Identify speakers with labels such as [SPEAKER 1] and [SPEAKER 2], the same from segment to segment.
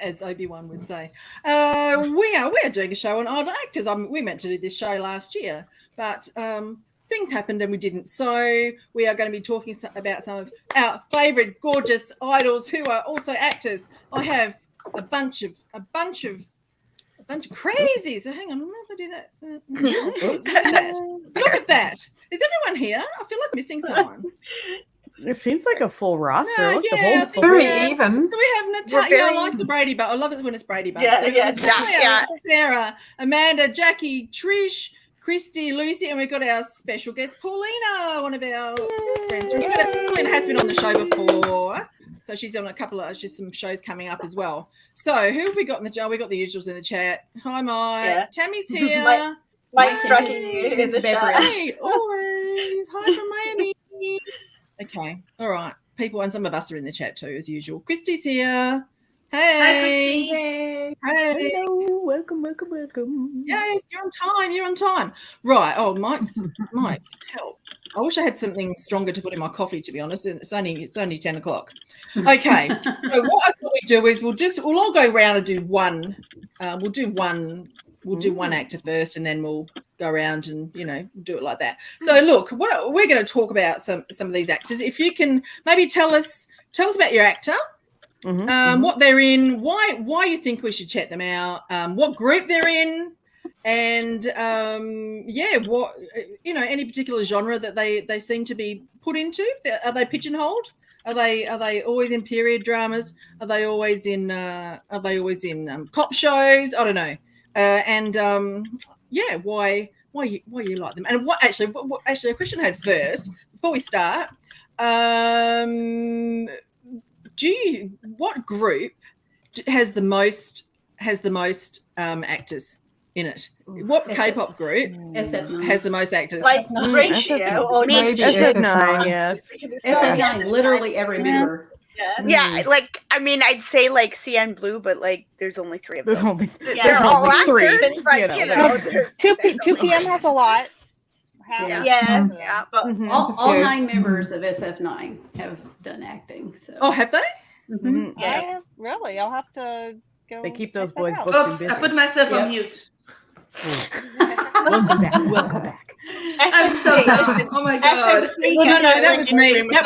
[SPEAKER 1] as Obi-Wan would say. We're doing a show on idol actors. We meant to do this show last year, but things happened and we didn't. So we are going to be talking about some of our favourite gorgeous idols who are also actors. I have a bunch of crazies. So hang on, I'm not going to do that. So, look at that. Look at that. Is everyone here? I feel like I'm missing someone.
[SPEAKER 2] It seems like a full roster.
[SPEAKER 1] No,
[SPEAKER 3] It's very even.
[SPEAKER 1] So we have Natalia. I like the Brady Bunch. I love it when it's Brady Bunch. So Natalia, Sarah, Amanda, Jackie, Trish, Christy, Lucy, and we've got our special guest, Paulina, one of our friends. Paulina has been on the show before. So she's on she's some shows coming up as well. So who have we got in the chat? We got the usuals in the chat. Hi, Mike. Yeah. Tammy's here.
[SPEAKER 4] Mike's rocking you in the chat.
[SPEAKER 1] Hey, always. Hi from Miami. Okay. All right. People, and some of us are in the chat too, as usual. Christy's here. Hey.
[SPEAKER 4] Hi, Christy. Hey.
[SPEAKER 2] Hello. Welcome.
[SPEAKER 1] Yes, you're on time. Right. Oh, Mike, help. I wish I had something stronger to put in my coffee, to be honest. It's only 10 o'clock. Okay. So what I thought we'd do is we'll all go around and do one. We'll do one actor first, and then we'll go around and do it like that. So look, we're going to talk about some of these actors. If you can maybe tell us about your actor, what they're in, why you think we should check them out, what group they're in. And what any particular genre that they seem to be put into? Are they pigeonholed? Are they always in period dramas? Are they always in cop shows? I don't know. Why you like them? And what actually a question I had first before we start. What group has the most actors in it? What K-pop group has the most actors?
[SPEAKER 4] Like ratio or
[SPEAKER 3] maybe
[SPEAKER 2] SF9, yes.
[SPEAKER 5] SF9, literally every member.
[SPEAKER 6] Yeah, I'd say like CN Blue, but like there's only 3 of them.
[SPEAKER 2] There's
[SPEAKER 6] all
[SPEAKER 2] only 3.
[SPEAKER 6] actors, but
[SPEAKER 7] 2 p.m. has a lot.
[SPEAKER 4] But
[SPEAKER 5] all 9 members of SF9 have done acting. So.
[SPEAKER 1] Oh, have they?
[SPEAKER 7] Mm-hmm. Yeah. Really? I'll have to go.
[SPEAKER 2] They keep those boys booked.
[SPEAKER 8] Oops, I put myself on mute.
[SPEAKER 2] Welcome back.
[SPEAKER 8] I'm so dumb. Oh my god.
[SPEAKER 1] Well, no, that was me. That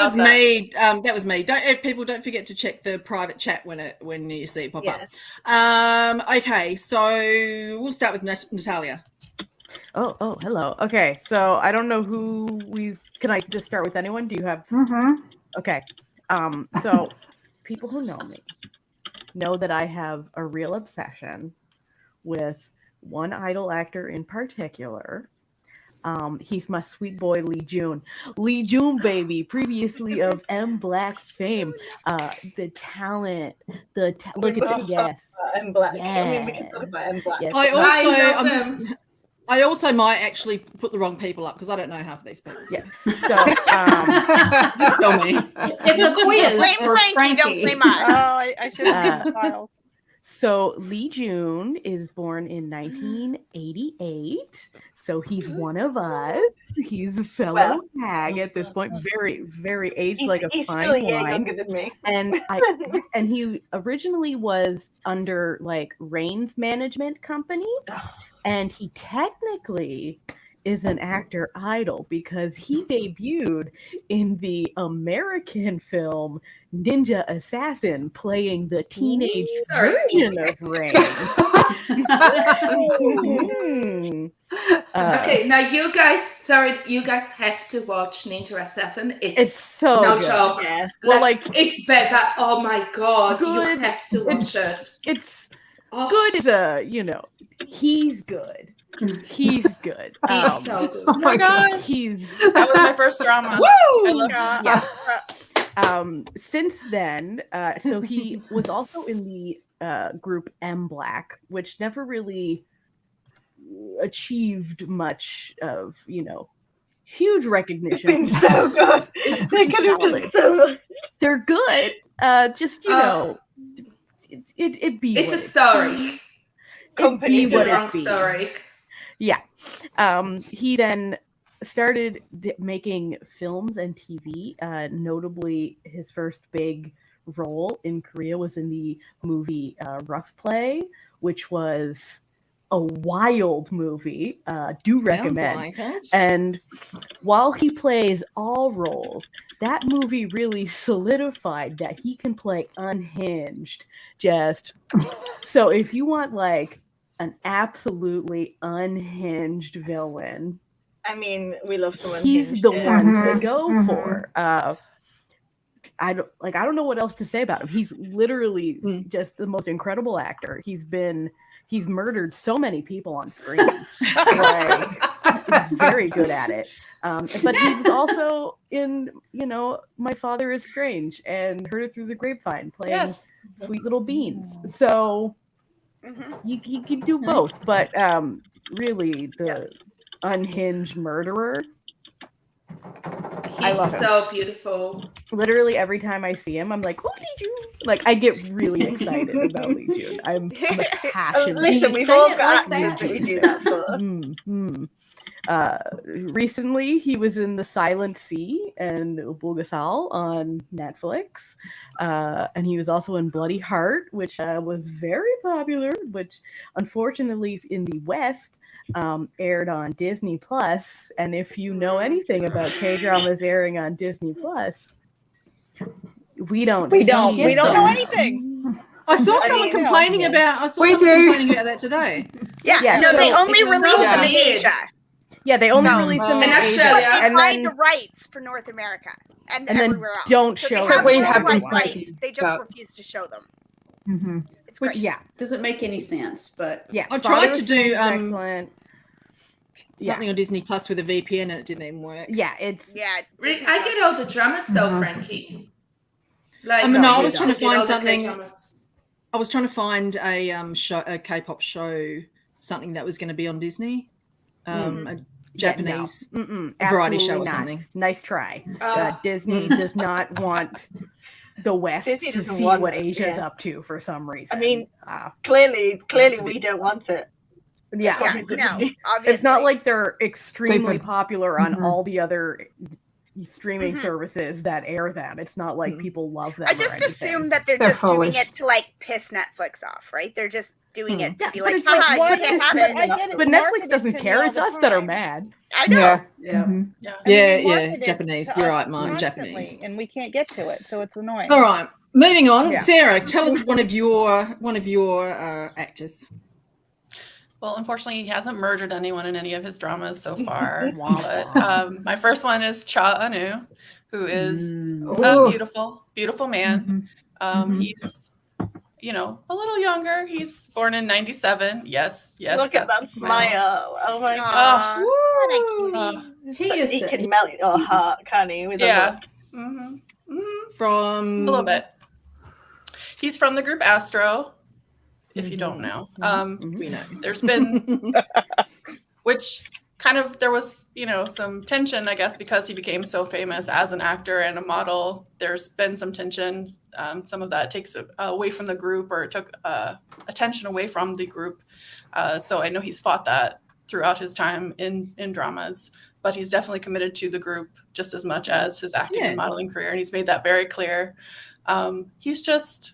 [SPEAKER 1] was me. Don't forget to check the private chat when you see it pop up. Okay, so we'll start with Natalia.
[SPEAKER 2] Oh, hello. Okay, so I don't know can I just start with anyone? Do you have? Okay. So people who know me know that I have a real obsession with one idol actor in particular. He's my sweet boy, Lee Jun. Lee Jun, baby, previously of M Black fame. The talent, look at that. Yes.
[SPEAKER 4] M Black.
[SPEAKER 2] Yes.
[SPEAKER 1] Yes. I also might actually put the wrong people up because I don't know half of these people.
[SPEAKER 2] Yeah. So
[SPEAKER 1] just tell me.
[SPEAKER 5] It's a quiz.
[SPEAKER 6] Blame Frankie, don't blame us.
[SPEAKER 7] Oh, I should have been files.
[SPEAKER 2] So Lee Jun is born in 1988. So he's one of us. He's a fellow hag at this point. Very, very aged like a fine wine.
[SPEAKER 4] Younger than me.
[SPEAKER 2] And he originally was under like Rain's management company. And he technically is an actor idol because he debuted in the American film Ninja Assassin, playing the teenage version of Rain.
[SPEAKER 8] Okay, now you guys have to watch Ninja Assassin. It's
[SPEAKER 2] so
[SPEAKER 8] no
[SPEAKER 2] good.
[SPEAKER 8] joke.
[SPEAKER 2] Yeah. Well,
[SPEAKER 8] it's bad, but oh my god,
[SPEAKER 2] good.
[SPEAKER 8] You have to watch it.
[SPEAKER 2] It's good as he's good. He's good.
[SPEAKER 8] He's so good.
[SPEAKER 9] Oh my gosh. That was my first drama.
[SPEAKER 1] Woo!
[SPEAKER 9] I love
[SPEAKER 2] Yeah. Since then, so he was also in the group M Black, which never really achieved much of, huge recognition.
[SPEAKER 4] It's been so good.
[SPEAKER 2] It's pretty solid. They're good. It'd be.
[SPEAKER 8] It's a story.
[SPEAKER 2] It's
[SPEAKER 8] a wrong story.
[SPEAKER 2] Yeah. He then started making films and TV. Notably, his first big role in Korea was in the movie Rough Play, which was a wild movie. Do recommend.
[SPEAKER 1] Like it.
[SPEAKER 2] And while he plays all roles, that movie really solidified that he can play unhinged. So if you want like an absolutely unhinged villain,
[SPEAKER 4] I mean, we love someone.
[SPEAKER 2] he's the one to go
[SPEAKER 3] Mhm.
[SPEAKER 2] for. I don't know what else to say about him. He's literally just the most incredible actor. He's murdered so many people on screen. Like, he's very good at it. But he was also in, My Father is Strange and Heard It Through the Grapevine, playing Sweet Little Beans. So you can do both, but really the unhinged murderer. I love him.
[SPEAKER 8] So beautiful.
[SPEAKER 2] Literally every time I see him, I'm like, "Oh, Lee Jun!" Like I get really excited about Lee Jun. I'm a passionate.
[SPEAKER 4] Listen, we've all got actors that we do that for.
[SPEAKER 2] Recently, he was in The Silent Sea and Bulgasal on Netflix, and he was also in Bloody Heart, which was very popular. Which, unfortunately, in the West, aired on Disney Plus. And if you know anything about K-dramas airing on Disney Plus, we don't
[SPEAKER 7] know anything.
[SPEAKER 1] I saw someone complaining about. Complaining about that today.
[SPEAKER 6] Yeah, no, they only released them in Asia.
[SPEAKER 2] Yeah, they only release them in
[SPEAKER 8] Australia.
[SPEAKER 6] They
[SPEAKER 2] and
[SPEAKER 6] buy
[SPEAKER 2] then
[SPEAKER 6] the rights for North America and
[SPEAKER 2] then
[SPEAKER 6] everywhere else.
[SPEAKER 2] don't
[SPEAKER 6] So
[SPEAKER 2] show
[SPEAKER 6] they
[SPEAKER 2] them.
[SPEAKER 6] have
[SPEAKER 3] We have
[SPEAKER 6] worldwide
[SPEAKER 3] been
[SPEAKER 6] rights.
[SPEAKER 3] talking
[SPEAKER 6] They just
[SPEAKER 3] about-
[SPEAKER 6] refuse to show them.
[SPEAKER 3] Mhm.
[SPEAKER 6] It's great.
[SPEAKER 2] Yeah,
[SPEAKER 5] Doesn't make any sense, but
[SPEAKER 2] yeah.
[SPEAKER 1] I tried to do
[SPEAKER 2] excellent.
[SPEAKER 1] something on Disney Plus with a VPN and it didn't even work.
[SPEAKER 2] Yeah, it's
[SPEAKER 6] Yeah.
[SPEAKER 8] I get all the dramas though, Frankie. Like,
[SPEAKER 1] I mean, no, I
[SPEAKER 8] you
[SPEAKER 1] was trying to
[SPEAKER 8] get all
[SPEAKER 1] find
[SPEAKER 8] the
[SPEAKER 1] something.
[SPEAKER 8] K-dramas.
[SPEAKER 1] I was trying to find a K-pop show, something that was going to be on Disney, a Japanese variety show or
[SPEAKER 2] not.
[SPEAKER 1] something.
[SPEAKER 2] Nice try.
[SPEAKER 8] Oh.
[SPEAKER 2] Disney does not want the West
[SPEAKER 4] Disney
[SPEAKER 2] to
[SPEAKER 4] doesn't
[SPEAKER 2] see
[SPEAKER 4] want
[SPEAKER 2] what
[SPEAKER 4] it,
[SPEAKER 2] Asia's
[SPEAKER 4] yeah.
[SPEAKER 2] up to for some reason.
[SPEAKER 4] I mean,
[SPEAKER 2] Uh,
[SPEAKER 4] clearly
[SPEAKER 1] That's a
[SPEAKER 4] we
[SPEAKER 1] bit-
[SPEAKER 4] don't want it.
[SPEAKER 2] yeah.
[SPEAKER 6] Yeah, no, obviously.
[SPEAKER 2] It's not like they're extremely
[SPEAKER 3] Stupid.
[SPEAKER 2] popular on
[SPEAKER 3] Mhm.
[SPEAKER 2] all the other streaming services that air them. It's not like people love them.
[SPEAKER 6] I
[SPEAKER 2] or
[SPEAKER 6] just
[SPEAKER 2] anything.
[SPEAKER 6] assume that they're
[SPEAKER 3] They're
[SPEAKER 6] just doing
[SPEAKER 3] foolish.
[SPEAKER 6] it to like piss Netflix off, right? They're just doing it to
[SPEAKER 2] Yeah,
[SPEAKER 6] be
[SPEAKER 2] but
[SPEAKER 6] like,
[SPEAKER 2] it's like,
[SPEAKER 6] haha,
[SPEAKER 2] what
[SPEAKER 6] you can't
[SPEAKER 2] is
[SPEAKER 6] have
[SPEAKER 2] that?
[SPEAKER 6] it.
[SPEAKER 7] I get it.
[SPEAKER 2] But
[SPEAKER 7] Marketed
[SPEAKER 2] Netflix doesn't
[SPEAKER 7] to me
[SPEAKER 2] care.
[SPEAKER 7] all
[SPEAKER 2] It's
[SPEAKER 7] the
[SPEAKER 2] us that are
[SPEAKER 7] time.
[SPEAKER 2] mad.
[SPEAKER 6] I know.
[SPEAKER 3] Yeah.
[SPEAKER 5] yeah.
[SPEAKER 3] Mhm.
[SPEAKER 7] I mean,
[SPEAKER 1] Yeah,
[SPEAKER 7] they
[SPEAKER 1] yeah,
[SPEAKER 7] market it
[SPEAKER 1] Japanese.
[SPEAKER 7] to
[SPEAKER 1] You're
[SPEAKER 7] us
[SPEAKER 1] right, Mom,
[SPEAKER 7] constantly,
[SPEAKER 1] Japanese.
[SPEAKER 7] and we can't get to it, so it's annoying.
[SPEAKER 1] All right, moving on.
[SPEAKER 2] Yeah.
[SPEAKER 1] Sarah, tell us one of your actors.
[SPEAKER 9] Well, unfortunately, he hasn't murdered anyone in any of his dramas so far.
[SPEAKER 2] Wah,
[SPEAKER 9] But
[SPEAKER 2] wah.
[SPEAKER 9] my first one is Cha Anu, who is
[SPEAKER 3] Ooh.
[SPEAKER 9] a beautiful, beautiful man.
[SPEAKER 3] Mhm.
[SPEAKER 9] He's, a little younger. He's born in 97. Yes.
[SPEAKER 4] Look at
[SPEAKER 9] that's
[SPEAKER 4] that
[SPEAKER 9] the smile.
[SPEAKER 4] smile. Oh my god.
[SPEAKER 6] Aw,
[SPEAKER 9] Oh,
[SPEAKER 6] what a cutie.
[SPEAKER 5] He is.
[SPEAKER 4] He can melt your heart, can he? With a
[SPEAKER 9] Yeah.
[SPEAKER 4] look?
[SPEAKER 9] Mm-hmm. Mm-hmm.
[SPEAKER 1] From
[SPEAKER 9] A little bit. He's from the group Astro, if you don't know.
[SPEAKER 1] we know.
[SPEAKER 9] There's been, which kind of, there was, some tension, I guess, because he became so famous as an actor and a model. There's been some tension. Some of that takes away from the group, or it took attention away from the group. So I know he's fought that throughout his time in dramas, but he's definitely committed to the group just as much as his acting and modeling career. And he's made that very clear. He's just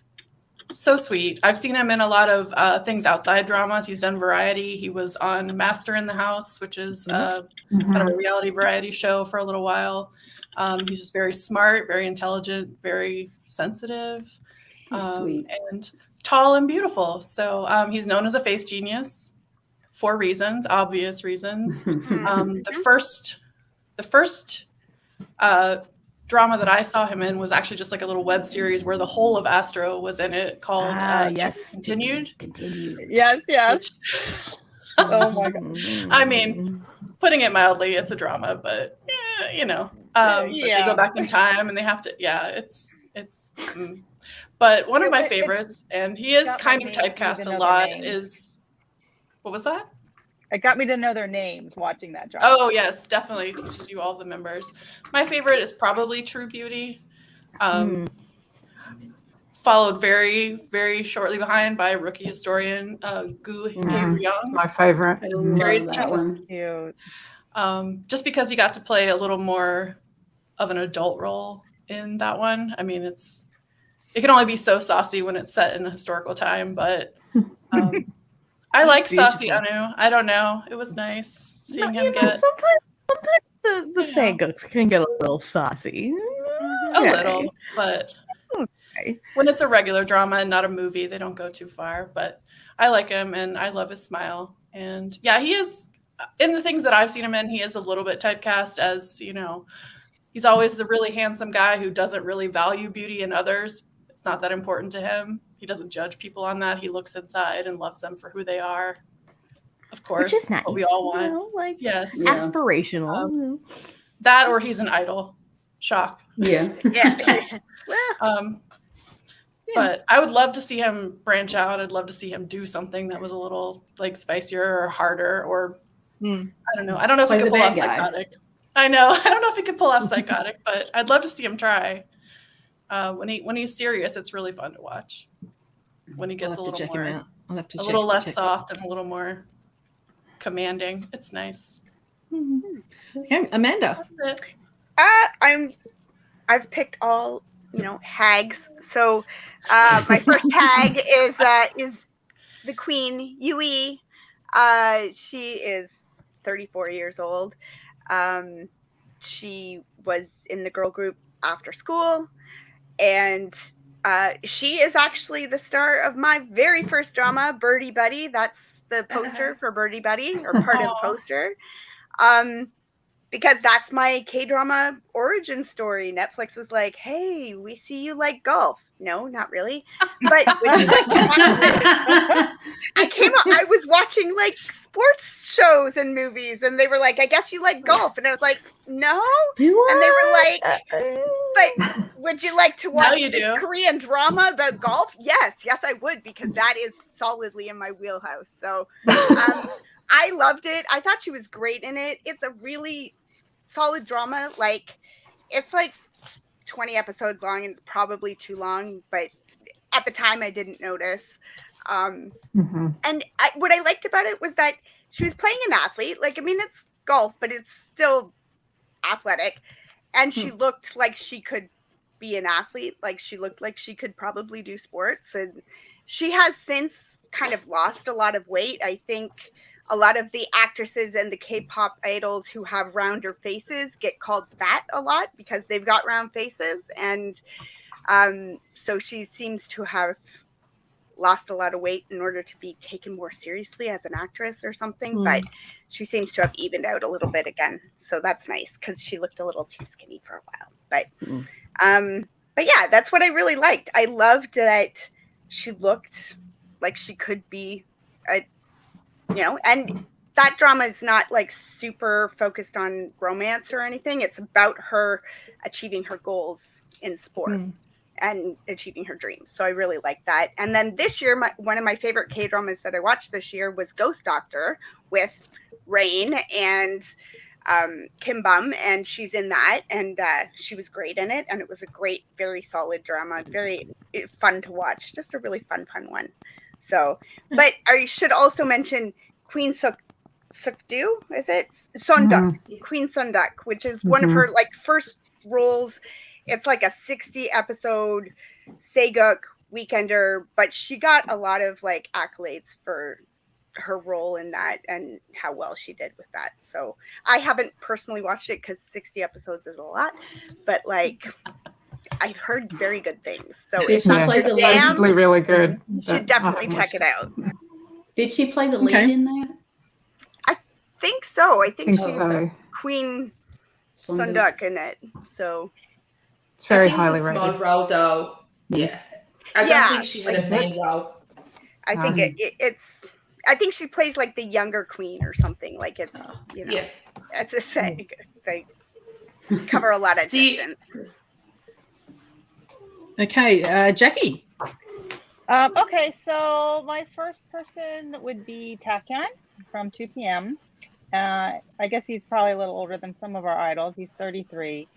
[SPEAKER 9] so sweet. I've seen him in a lot of things outside dramas. He's done variety. He was on Master in the House, which is kind of a reality variety show for a little while. He's just very smart, very intelligent, very sensitive,
[SPEAKER 5] Sweet.
[SPEAKER 9] and tall and beautiful. So he's known as a face genius for reasons, obvious reasons. The first drama that I saw him in was actually just like a little web series where the whole of Astro was in it, called
[SPEAKER 2] Yes.
[SPEAKER 9] Continued.
[SPEAKER 7] Yes, yes.
[SPEAKER 9] Which,
[SPEAKER 7] Oh my god.
[SPEAKER 9] I mean, putting it mildly, it's a drama, but but they go back in time and they have to. Yeah, it's. But one of my favorites, and he is
[SPEAKER 7] got
[SPEAKER 9] kind
[SPEAKER 7] my
[SPEAKER 9] of
[SPEAKER 7] name,
[SPEAKER 9] typecast
[SPEAKER 7] even
[SPEAKER 9] a
[SPEAKER 7] though
[SPEAKER 9] lot.
[SPEAKER 7] their names.
[SPEAKER 9] Is what was that?
[SPEAKER 7] It got me to know their names watching that drama.
[SPEAKER 9] Oh yes, definitely teaches you all the members. My favorite is probably True Beauty. Followed very, very shortly behind by rookie historian Gu Hae-ryung.
[SPEAKER 3] My favorite.
[SPEAKER 9] Very
[SPEAKER 5] Love that
[SPEAKER 9] nice.
[SPEAKER 5] one.
[SPEAKER 7] Cute.
[SPEAKER 9] Just because he got to play a little more of an adult role in that one. I mean, it's it can only be so saucy when it's set in a historical time. But I like Saucy Anu. I don't know. It was nice seeing him get
[SPEAKER 2] Sometimes the Saga can get a little saucy.
[SPEAKER 9] a little, but when it's a regular drama and not a movie, they don't go too far. But I like him, and I love his smile. And yeah, he is, in the things that I've seen him in, he is a little bit typecast as, he's always the really handsome guy who doesn't really value beauty in others. It's not that important to him. He doesn't judge people on that. He looks inside and loves them for who they are. Of course,
[SPEAKER 2] which is nice.
[SPEAKER 9] What we all want.
[SPEAKER 2] Yes. Aspirational.
[SPEAKER 9] That, or he's an idol. Shock.
[SPEAKER 5] Yeah.
[SPEAKER 9] But I would love to see him branch out. I'd love to see him do something that was a little like spicier or harder, or I don't know. I don't know if he could pull off Psychotic. I know. I don't know if he could pull off Psychotic, but I'd love to see him try. When he's serious, it's really fun to watch. When he gets a little more, a little less soft and a little more commanding. It's nice.
[SPEAKER 1] Okay, Amanda.
[SPEAKER 6] I've picked all hags. So my first hag is the Queen Yui. She is 34 years old. She was in the girl group after school, and she is actually the star of my very first drama, Birdie Buddy. That's the poster for Birdie Buddy, or part of the poster. Because that's my K-drama origin story. Netflix was like, hey, we see you like golf. No, not really. But I was watching like sports shows and movies, and they were like, I guess you like golf. And I was like, no. And they were like, but would you like to watch this Korean drama about golf? Yes, I would, because that is solidly in my wheelhouse. So I loved it. I thought she was great in it. It's a really solid drama. Like, it's like 20 episodes long, and it's probably too long, but at the time I didn't notice. And what I liked about it was that she was playing an athlete. Like, I mean, it's golf, but it's still athletic. And she looked like she could be an athlete. Like, she looked like she could probably do sports. And she has since kind of lost a lot of weight. I think a lot of the actresses and the K-pop idols who have rounder faces get called fat a lot because they've got round faces. And so she seems to have lost a lot of weight in order to be taken more seriously as an actress or something. But she seems to have evened out a little bit again. So that's nice, because she looked a little too skinny for a while. But yeah, that's what I really liked. I loved that she looked like she could be and that drama is not like super focused on romance or anything. It's about her achieving her goals in sport and achieving her dreams. So I really like that. And then this year, one of my favorite K-dramas that I watched this year was Ghost Doctor with Rain and Kim Bum, and she's in that, and she was great in it, and it was a great, very solid drama, very fun to watch, just a really fun one. So, but I should also mention Queen Sukdu, is it? Sonduk, Queen Sonduk, which is one of her like first roles. It's like a 60 episode Saeguk weekender, but she got a lot of like accolades for her role in that and how well she did with that. So I haven't personally watched it because 60 episodes is a lot, but like I've heard very good things. So if
[SPEAKER 3] it's supposedly really good.
[SPEAKER 6] You should definitely check it out.
[SPEAKER 5] Did she play the lead in that?
[SPEAKER 6] I think so. I think she's Queen Sonduk in it. So
[SPEAKER 3] it's very highly rated.
[SPEAKER 8] Small role though. Yeah. I don't think she had a main role.
[SPEAKER 6] I think it's I think she plays like the younger queen or something. Like it's it's a set. They cover a lot of distance.
[SPEAKER 1] Okay, Jackie.
[SPEAKER 7] Okay, so my first person would be Taekyon from 2 p.m. I guess he's probably a little older than some of our idols. He's 33.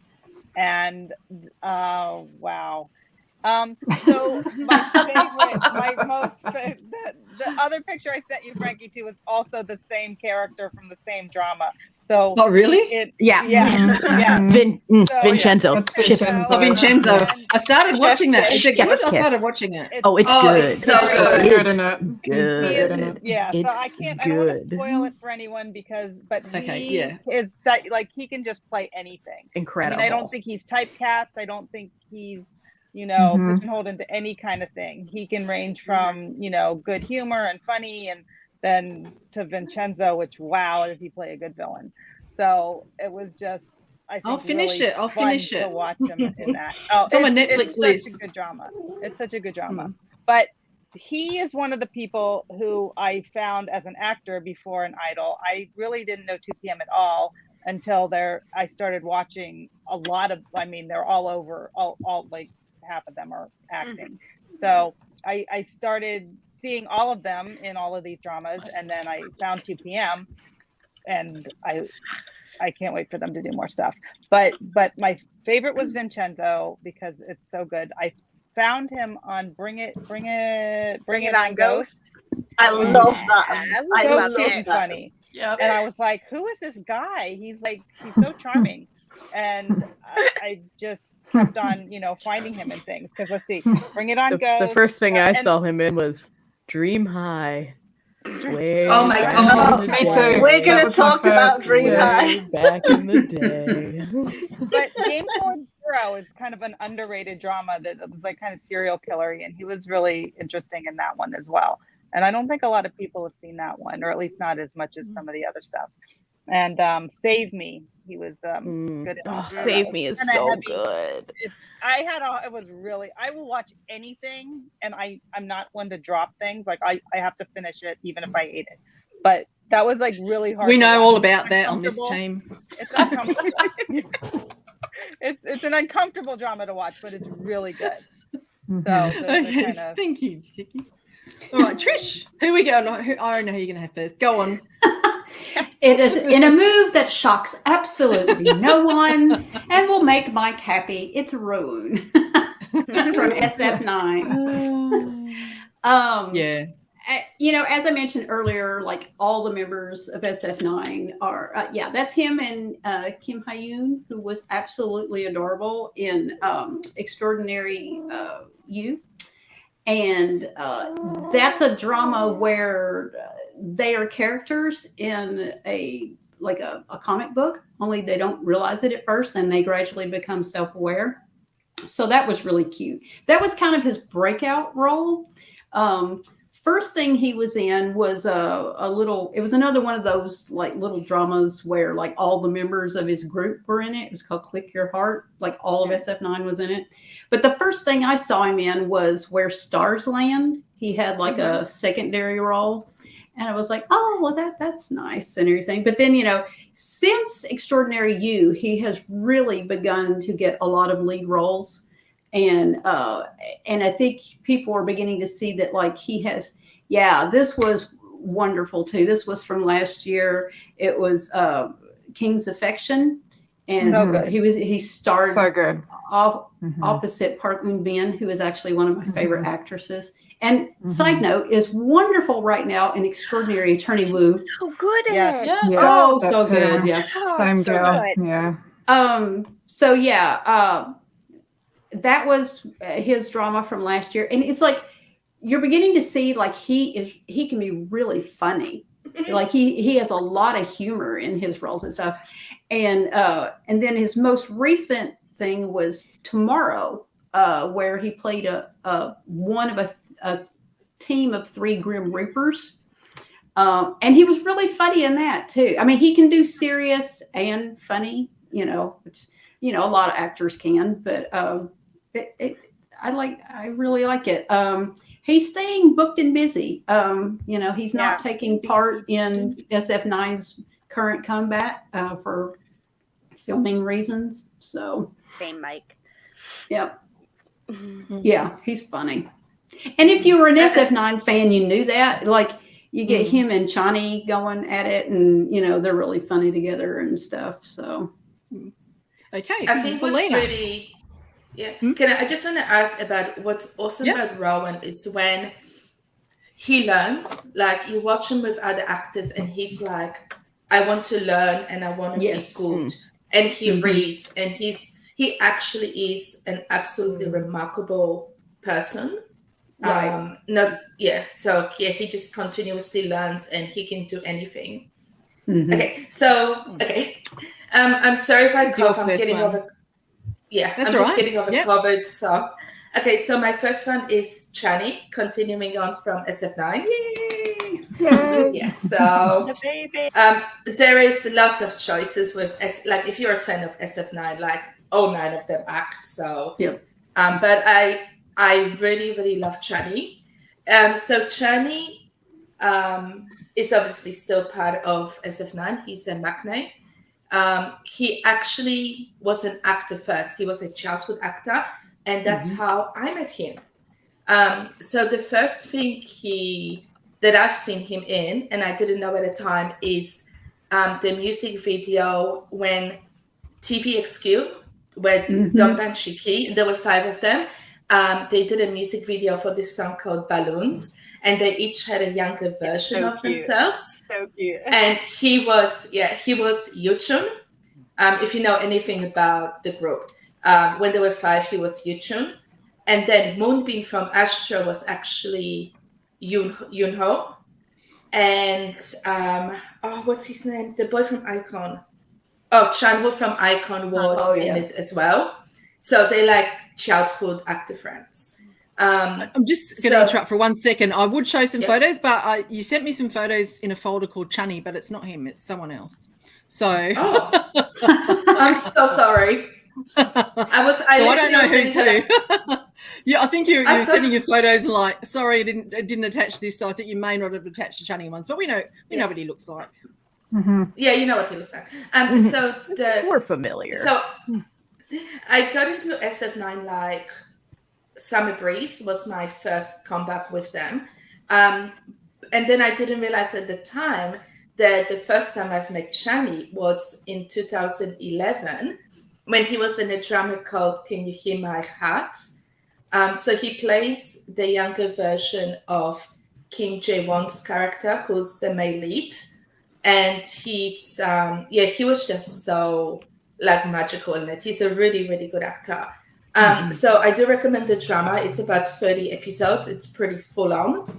[SPEAKER 7] And wow. So my favorite, other picture I sent you, Frankie, too, was also the same character from the same drama. So
[SPEAKER 1] Oh, really?
[SPEAKER 7] Yeah.
[SPEAKER 2] Vincenzo.
[SPEAKER 1] Oh, Vincenzo. I started watching that. Is it good? I started watching it.
[SPEAKER 2] It's good.
[SPEAKER 8] It's so good.
[SPEAKER 3] He's good in it.
[SPEAKER 2] Good.
[SPEAKER 7] Yeah, so
[SPEAKER 2] It's
[SPEAKER 7] I don't want to
[SPEAKER 2] good.
[SPEAKER 7] spoil it for anyone but
[SPEAKER 1] Okay,
[SPEAKER 7] he
[SPEAKER 1] yeah.
[SPEAKER 7] is that, like, he can just play anything.
[SPEAKER 2] Incredible.
[SPEAKER 7] I mean, I don't think he's typecast. I don't think he's, pigeonholed into any kind of thing. He can range from, good humor and funny, and then to Vincenzo, which, wow, does he play a good villain. So it was just, I think,
[SPEAKER 1] I'll finish
[SPEAKER 7] really
[SPEAKER 1] it. I'll
[SPEAKER 7] fun
[SPEAKER 1] finish
[SPEAKER 7] to
[SPEAKER 1] it.
[SPEAKER 7] watch him in that.
[SPEAKER 1] It's on my Netflix list.
[SPEAKER 7] Such a good drama. It's such a good drama. But he is one of the people who I found as an actor before an idol. I really didn't know 2PM at all until I started watching a lot of, they're all over, all like half of them are acting. So I started seeing all of them in all of these dramas, and then I found 2PM, and I can't wait for them to do more stuff. But my favorite was Vincenzo because it's so good. I found him on Bring It On Ghost.
[SPEAKER 4] I love that. I love
[SPEAKER 7] that. Funny.
[SPEAKER 9] Yep.
[SPEAKER 7] And I was like, who is this guy? He's so charming. And I just kept on, finding him in things. Because let's see, Bring It On Ghost.
[SPEAKER 2] The first thing I saw him in was Dream High.
[SPEAKER 8] Oh my God.
[SPEAKER 3] Me too.
[SPEAKER 4] We're going to talk about Dream High.
[SPEAKER 2] Back in the day.
[SPEAKER 7] But Game Toward Zero is kind of an underrated drama that was like kind of serial killer-y, and he was really interesting in that one as well. And I don't think a lot of people have seen that one, or at least not as much as some of the other stuff. And Save Me, he was good in.
[SPEAKER 2] Save Me is so heavy. Good.
[SPEAKER 7] I will watch anything, and I'm not one to drop things. Like I have to finish it even if I hate it. But that was like really hard.
[SPEAKER 1] We know all about that on this team.
[SPEAKER 7] It's uncomfortable. It's an uncomfortable drama to watch, but it's really good. So
[SPEAKER 1] thank you, Chicky. All right, Trish, who we go? I don't know who you're going to have first. Go on.
[SPEAKER 5] It is in a move that shocks absolutely no one and will make Mike happy. It's Rune from SF9.
[SPEAKER 1] Yeah.
[SPEAKER 5] As I mentioned earlier, like all the members of SF9 are, that's him and Kim Hallyu, who was absolutely adorable in Extraordinary You. And that's a drama where they are characters in a comic book, only they don't realize it at first, and they gradually become self-aware. So that was really cute. That was kind of his breakout role. First thing he was in was it was another one of those like little dramas where like all the members of his group were in it. It was called Click Your Heart. Like all of SF9 was in it. But the first thing I saw him in was Where Stars Land. He had like a secondary role. And I was like, oh, well, that's nice and everything. But then, since Extraordinary You, he has really begun to get a lot of lead roles. And I think people are beginning to see that, like, he has, this was wonderful too. This was from last year. It was King's Affection. And
[SPEAKER 7] so good.
[SPEAKER 5] He starred
[SPEAKER 3] so good.
[SPEAKER 5] Opposite Park Eun-bin, who is actually one of my favorite actresses. And side note, is wonderful right now in Extraordinary Attorney Woo.
[SPEAKER 6] So good at it.
[SPEAKER 5] Yeah. So good. Yeah.
[SPEAKER 3] Same
[SPEAKER 6] so
[SPEAKER 3] girl.
[SPEAKER 6] good.
[SPEAKER 3] Yeah.
[SPEAKER 5] That was his drama from last year. And it's like, you're beginning to see like he can be really funny. Like he has a lot of humor in his roles and stuff. And then his most recent thing was Tomorrow, where he played one of a team of 3 Grim Reapers. And he was really funny in that too. I mean, he can do serious and funny, which, a lot of actors can, but I really like it. He's staying booked and busy. He's not taking part in SF9's current comeback for filming reasons. So
[SPEAKER 6] Same Mike.
[SPEAKER 5] Yep. Yeah, he's funny. And if you were an SF9 fan, you knew that. Like, you get him and Chani going at it, and they're really funny together and stuff. So
[SPEAKER 1] okay.
[SPEAKER 8] I think what's really I just want to add about what's awesome about Rowan is when he learns. Like you watch him with other actors, and he's like, I want to learn and I want to be good. And he reads, and he actually is an absolutely remarkable person.
[SPEAKER 5] Right.
[SPEAKER 8] So he just continuously learns, and he can do anything. Okay, so I'm sorry if I cough. I'm getting over. Yeah,
[SPEAKER 1] That's
[SPEAKER 8] I'm just
[SPEAKER 1] right.
[SPEAKER 8] getting over COVID. So okay, so my first one is Chani, continuing on from SF9.
[SPEAKER 4] Yay!
[SPEAKER 8] Yes, so there is lots of choices with like if you're a fan of SF9, like all 9 of them act. So but I really love Chani. So Chani is obviously still part of SF9. He's a Maknae. He actually was an actor first. He was a childhood actor, and that's how I met him. So the first thing that I've seen him in, and I didn't know at the time, is the music video when TVXQ, where Dog Band Shiki, there were 5 of them. They did a music video for this song called Balloons, and they each had a younger version of themselves.
[SPEAKER 4] So cute.
[SPEAKER 8] And he was Yuchun. If you know anything about the group, when there were 5, he was Yuchun. And then Moonbin from Astro was actually Yunho. And what's his name? The boy from Icon. Oh, Chanwoo from Icon was in it as well. So they like childhood actor friends.
[SPEAKER 1] I'm just going to interrupt for 1 second. I would show some photos, but you sent me some photos in a folder called Chani, but it's not him. It's someone else. So
[SPEAKER 8] I'm so sorry. I don't know who's who.
[SPEAKER 1] Yeah, I think you're sending your photos like, sorry, I didn't attach this, so I think you may not have attached the Chani ones, but we know what he looks like.
[SPEAKER 8] Yeah, you know what he looks like. So
[SPEAKER 2] we're familiar.
[SPEAKER 8] So I got into SF9 like Summer Breeze was my first comeback with them, and then I didn't realize at the time that the first time I've met Chani was in 2011 when he was in a drama called Can You Hear My Heart? So he plays the younger version of Kim Jae-won's character, who's the male lead. And he's, he was just so like magical in it. He's a really, really good actor. So I do recommend the drama. It's about 30 episodes. It's pretty full on.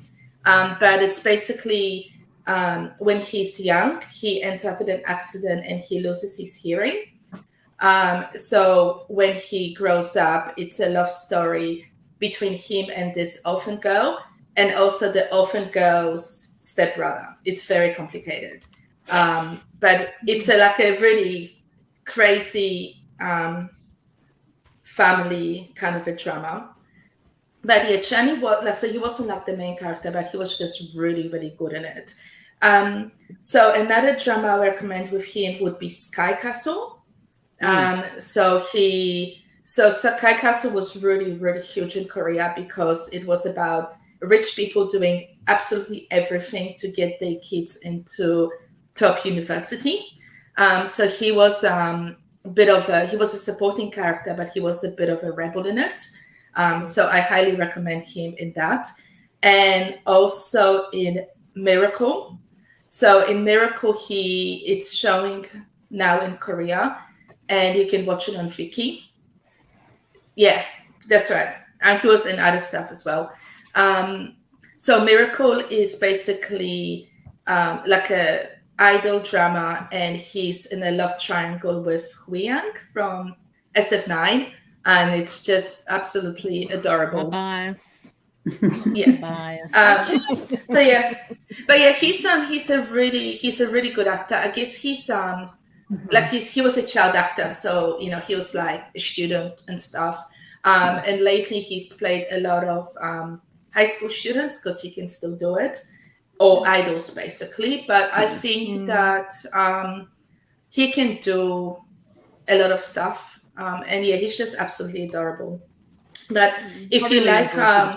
[SPEAKER 8] But it's basically when he's young, he ends up in an accident and he loses his hearing. So when he grows up, it's a love story between him and this orphan girl, and also the orphan girl's stepbrother. It's very complicated. But it's like a really crazy family kind of a drama. But yeah, Chani was he wasn't like the main character, but he was just really, really good in it. So another drama I recommend with him would be Sky Castle. So Sky Castle was really, really huge in Korea because it was about rich people doing absolutely everything to get their kids into top university. So he was he was a supporting character, but he was a bit of a rebel in it. So I highly recommend him in that. And also in Miracle. So in Miracle, it's showing now in Korea, and you can watch it on Viki. Yeah, that's right. And he was in other stuff as well. So Miracle is basically like a idol drama, and he's in a love triangle with Huyang from SF9, and it's just absolutely adorable.
[SPEAKER 1] Bias.
[SPEAKER 8] Yeah.
[SPEAKER 1] Bias.
[SPEAKER 8] So yeah, but yeah, he's a really good actor. I guess he's like he was a child actor, so he was like a student and stuff. And lately he's played a lot of high school students because he can still do it, or idols basically. But I think that he can do a lot of stuff, and yeah, he's just absolutely adorable. But if you like yeah,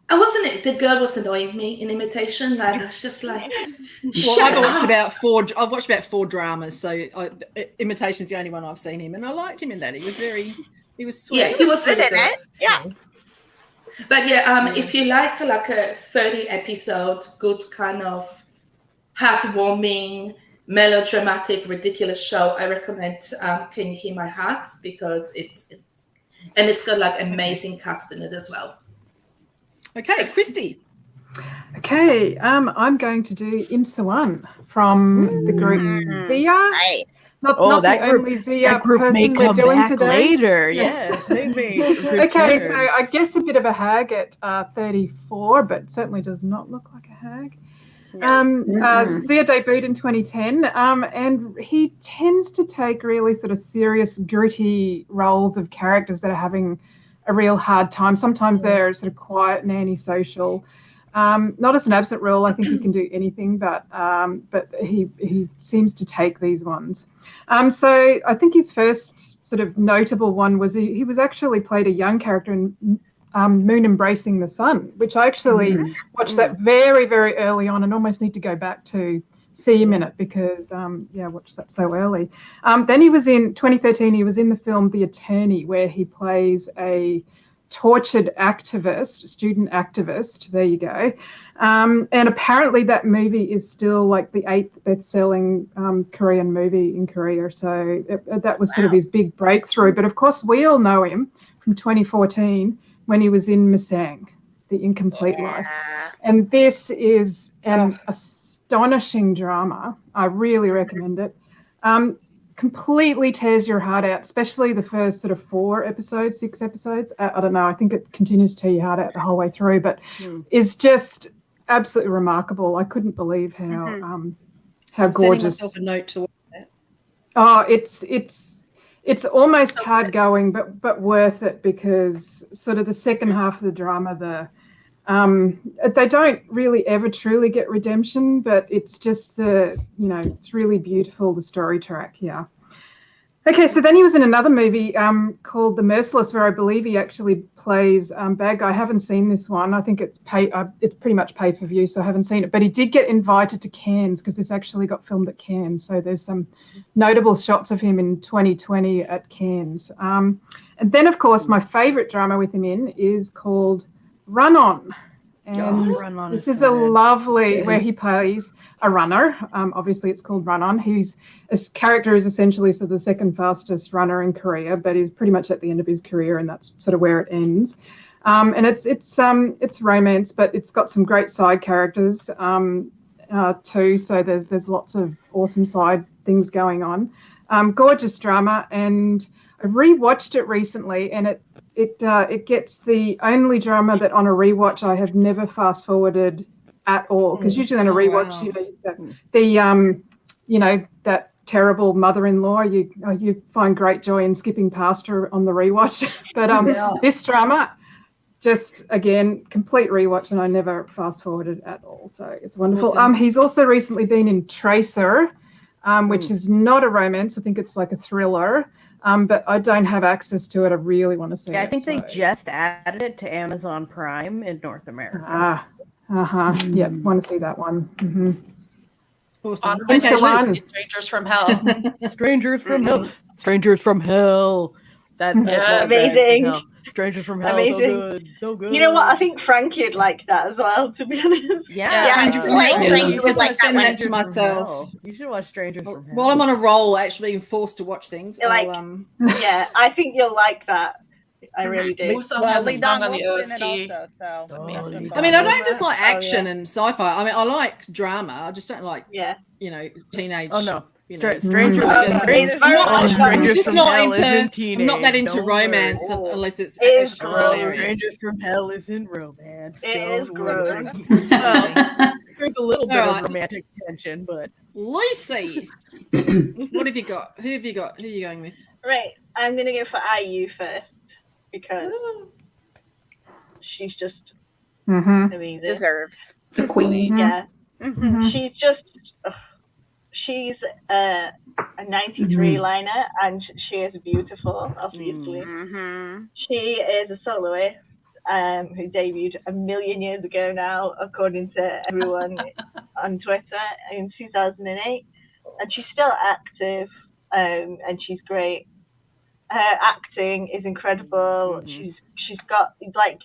[SPEAKER 8] the girl was annoying me in Imitation. Like I was just like,
[SPEAKER 1] I've watched about 4 dramas, so Imitation's the only one I've seen him, and I liked him in that. He was sweet.
[SPEAKER 8] Yeah, he was really
[SPEAKER 6] good in it. Yeah.
[SPEAKER 8] But yeah, if you like a 30 episode, good kind of heartwarming, melodramatic, ridiculous show, I recommend Can You Hear My Heart, because it's got like amazing cast in it as well.
[SPEAKER 1] Okay, Christy.
[SPEAKER 3] Okay, I'm going to do Imsawan from the group Zia.
[SPEAKER 6] Right.
[SPEAKER 3] Not
[SPEAKER 2] that
[SPEAKER 3] the
[SPEAKER 2] group,
[SPEAKER 3] only Zia
[SPEAKER 2] that group may
[SPEAKER 3] person we're
[SPEAKER 2] come
[SPEAKER 3] doing
[SPEAKER 2] back
[SPEAKER 3] today.
[SPEAKER 2] later. Yes, they may.
[SPEAKER 3] Okay, so I guess a bit of a hag at 34, but certainly does not look like a hag. Zia debuted in 2010, and he tends to take really sort of serious, gritty roles of characters that are having a real hard time. Sometimes they're sort of quiet and antisocial. Not as an absent rule, I think he can do anything, but he seems to take these ones. So I think his first sort of notable one was he was actually played a young character in Moon Embracing the Sun, which I actually watched that very, very early on and almost need to go back to see him in it because, I watched that so early. Then he was in 2013, he was in the film The Attorney, where he plays a tortured student activist. There you go. And apparently that movie is still like the 8th best-selling Korean movie in Korea. So that was sort of his big breakthrough. But of course, we all know him from 2014 when he was in Misang, The Incomplete Life. And this is an astonishing drama. I really recommend it. Completely tears your heart out, especially the first sort of 6 episodes. I don't know. I think it continues to tear your heart out the whole way through, but is just absolutely remarkable. I couldn't believe how
[SPEAKER 1] I'm
[SPEAKER 3] gorgeous.
[SPEAKER 1] sending myself a note to watch that.
[SPEAKER 3] Oh, it's almost hard going, but worth it, because sort of the second half of the drama, they don't really ever truly get redemption, but it's just it's really beautiful, the story track. Yeah. Okay, so then he was in another movie called The Merciless, where I believe he actually plays bad guy. I haven't seen this one. I think it's pretty much pay-per-view, so I haven't seen it. But he did get invited to Cannes, because this actually got filmed at Cannes. So there's some notable shots of him in 2020 at Cannes. And then, of course, my favourite drama with him in is called Run On. And this is a lovely, where he plays a runner. Obviously, it's called Run On. His character is essentially the second fastest runner in Korea, but he's pretty much at the end of his career, and that's sort of where it ends. And it's romance, but it's got some great side characters too. So there's lots of awesome side things going on. Gorgeous drama, and I rewatched it recently, and it gets the only drama that on a rewatch I have never fast forwarded at all, because usually on a rewatch, that terrible mother-in-law, you find great joy in skipping past her on the rewatch. But this drama, just again, complete rewatch, and I never fast forwarded at all. So it's wonderful.
[SPEAKER 1] Awesome.
[SPEAKER 3] He's also recently been in Tracer, which is not a romance. I think it's like a thriller. But I don't have access to it. I really want to see it.
[SPEAKER 2] I think they just added it to Amazon Prime in North America.
[SPEAKER 3] Yeah, want to see that one. Mm-hmm.
[SPEAKER 1] Awesome.
[SPEAKER 9] Strangers from Hell.
[SPEAKER 2] Strangers from Hell. Strangers from Hell.
[SPEAKER 4] Amazing.
[SPEAKER 2] Strangers from Hell.
[SPEAKER 4] Amazing.
[SPEAKER 2] So good. So good.
[SPEAKER 4] You know what? I think Frankie'd like that as well, to be honest.
[SPEAKER 1] Frankie would like that one to myself.
[SPEAKER 2] You should watch Strangers from Hell.
[SPEAKER 1] While I'm on a roll, actually being forced to watch things.
[SPEAKER 4] Yeah, I think you'll like that. I really do.
[SPEAKER 9] Musum has a song on the OST.
[SPEAKER 1] I mean, I don't just like action and sci-fi. I mean, I like drama. I just don't like, teenage.
[SPEAKER 2] Oh no.
[SPEAKER 1] Strangers.
[SPEAKER 2] Strangers
[SPEAKER 1] I'm just
[SPEAKER 2] from
[SPEAKER 1] not
[SPEAKER 2] Hell
[SPEAKER 1] into.
[SPEAKER 2] isn't teenage.
[SPEAKER 1] I'm not that into
[SPEAKER 2] Don't
[SPEAKER 1] romance
[SPEAKER 2] worry.
[SPEAKER 1] unless it's
[SPEAKER 2] Strangers from Hell isn't romance.
[SPEAKER 4] It is gross.
[SPEAKER 2] Well, there's a little bit of romantic tension, but
[SPEAKER 1] Lucy, what have you got? Who have you got? Who are you going with?
[SPEAKER 4] Right, I'm gonna go for IU first, because she's just amazing.
[SPEAKER 6] Deserves.
[SPEAKER 8] The queen.
[SPEAKER 4] Yeah. She's just she's a 93 liner, and she is beautiful, obviously. She is a soloist who debuted 1 million years ago now, according to everyone on Twitter, in 2008, and she's still active, and she's great. Her acting is incredible. She's got, like,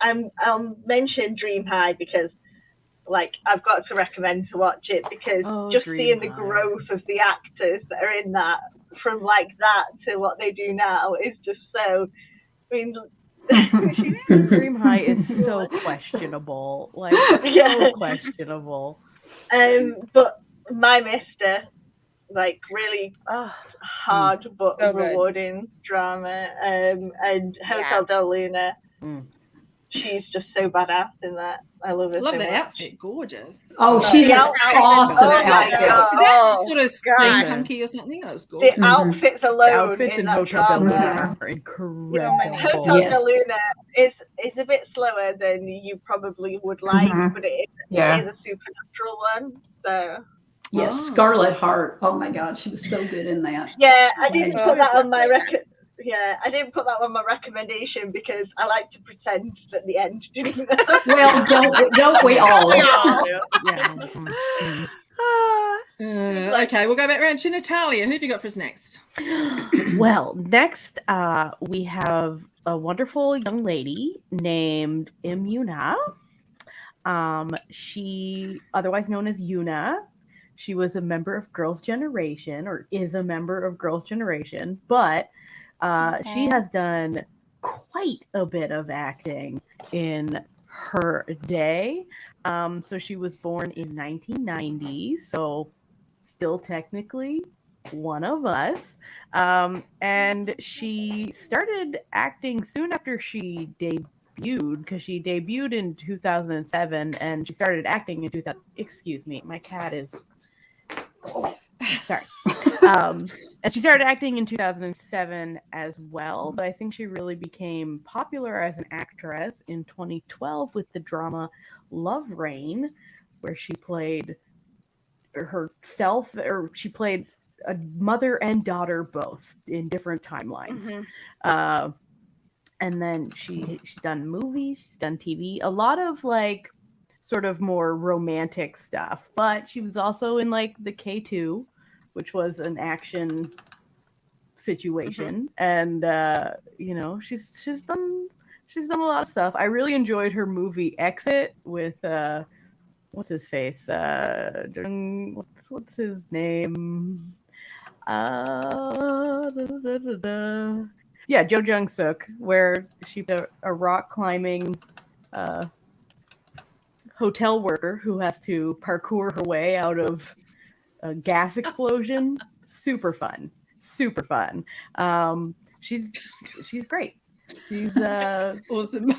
[SPEAKER 4] I'll mention Dream High because, like, I've got to recommend to watch it because just seeing the growth of the actors that are in that from like that to what they do now is just so. I mean,
[SPEAKER 2] Dream High is so questionable, like so questionable.
[SPEAKER 4] But My Mister, like really hard but
[SPEAKER 6] So
[SPEAKER 4] rewarding drama, and Hotel Del Luna. She's just so badass in that. I love her.
[SPEAKER 1] Love
[SPEAKER 4] so
[SPEAKER 1] the
[SPEAKER 4] much.
[SPEAKER 1] outfit, gorgeous.
[SPEAKER 5] Oh, she has awesome outfits.
[SPEAKER 1] Is that sort of steampunky or something? That was gorgeous.
[SPEAKER 4] The outfits alone.
[SPEAKER 2] The outfits in Hotel Del Luna are incredible.
[SPEAKER 4] Hotel Del Luna is a bit slower than you probably would like, but it is a supernatural one. So.
[SPEAKER 5] Yes, Scarlet Heart. Oh my God, she was so good in that.
[SPEAKER 4] Yeah, I didn't put that on my record. Yeah, I didn't put that on my recommendation because I like to pretend at the end.
[SPEAKER 5] Well, don't we all?
[SPEAKER 1] Okay, we'll go back around to Natalia. Who have you got for us next?
[SPEAKER 2] Well, next we have a wonderful young lady named Imuna. She, otherwise known as Yuna, she was a member of Girls' Generation, or is a member of Girls' Generation, but she has done quite a bit of acting in her day. So she was born in 1990, so still technically one of us. And she started acting soon after she debuted, because she debuted in 2007, and she started acting in 2000. Excuse me, my cat is... Sorry. And she started acting in 2007 as well, but I think she really became popular as an actress in 2012 with the drama Love Rain, where she played herself, or she played a mother and daughter both in different timelines. And then she's done movies, she's done TV, a lot of like sort of more romantic stuff, but she was also in like the K2, which was an action situation. And you know, she's done a lot of stuff. I really enjoyed her movie Exit with what's his face? What's his name? Yeah, Jo Jung-suk, where she a rock climbing hotel worker who has to parkour her way out of a gas explosion. Super fun. She's great. She's
[SPEAKER 1] awesome.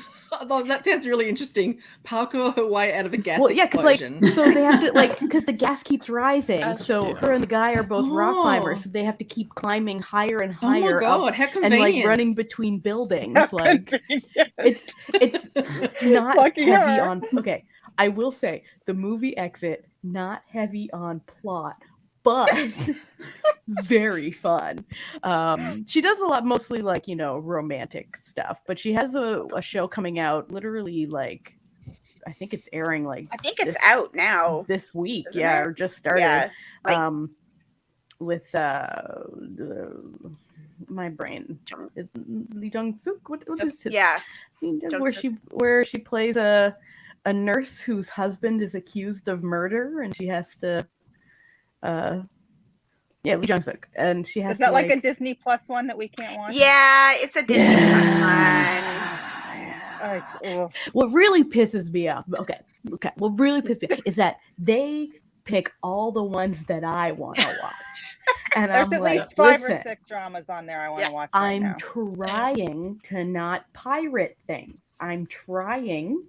[SPEAKER 1] That sounds really interesting. Parkour her way out of a gas explosion.
[SPEAKER 2] Like, so they have to, like, because the gas keeps rising. So her and the guy are both rock climbers. So they have to keep climbing higher and higher.
[SPEAKER 1] Oh my God, how convenient!
[SPEAKER 2] And like running between buildings. Like it's not heavy on. Okay, I will say the movie Exit, not heavy on plot, but very fun. She does a lot, mostly like, you know, romantic stuff, but she has a show coming out literally, like, I think it's airing like,
[SPEAKER 6] I think it's out now
[SPEAKER 2] this week. Yeah, or just started. With my brain, Lee Jung-suk. What is it?
[SPEAKER 6] Yeah,
[SPEAKER 2] where she plays a nurse whose husband is accused of murder, and she has to Lee Jung-suk, and she has.
[SPEAKER 7] Is that like a Disney Plus one that we can't watch?
[SPEAKER 6] Yeah, it's a Disney Plus one.
[SPEAKER 2] What really pisses me off? Okay. What really pisses me off is that they pick all the ones that I want to watch, and
[SPEAKER 7] there's
[SPEAKER 2] I'm
[SPEAKER 7] at
[SPEAKER 2] like,
[SPEAKER 7] least 5 or 6 dramas on there I want to watch.
[SPEAKER 2] I'm trying to not pirate things. I'm trying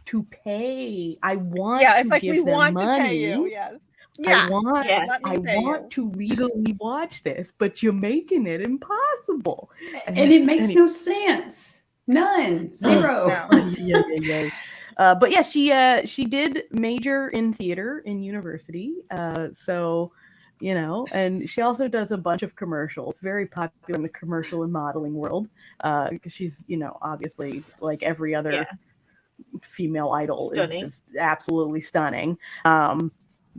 [SPEAKER 2] to pay. I want to
[SPEAKER 7] like
[SPEAKER 2] give
[SPEAKER 7] we
[SPEAKER 2] them
[SPEAKER 7] want
[SPEAKER 2] money.
[SPEAKER 7] to pay you. Yes.
[SPEAKER 2] I want to legally watch this, but you're making it impossible.
[SPEAKER 5] And it makes no sense. None. Zero.
[SPEAKER 2] But yeah, she did major in theater in university. So, you know, and she also does a bunch of commercials, very popular in the commercial and modeling world. Because she's, you know, obviously like every other female idol is just absolutely stunning.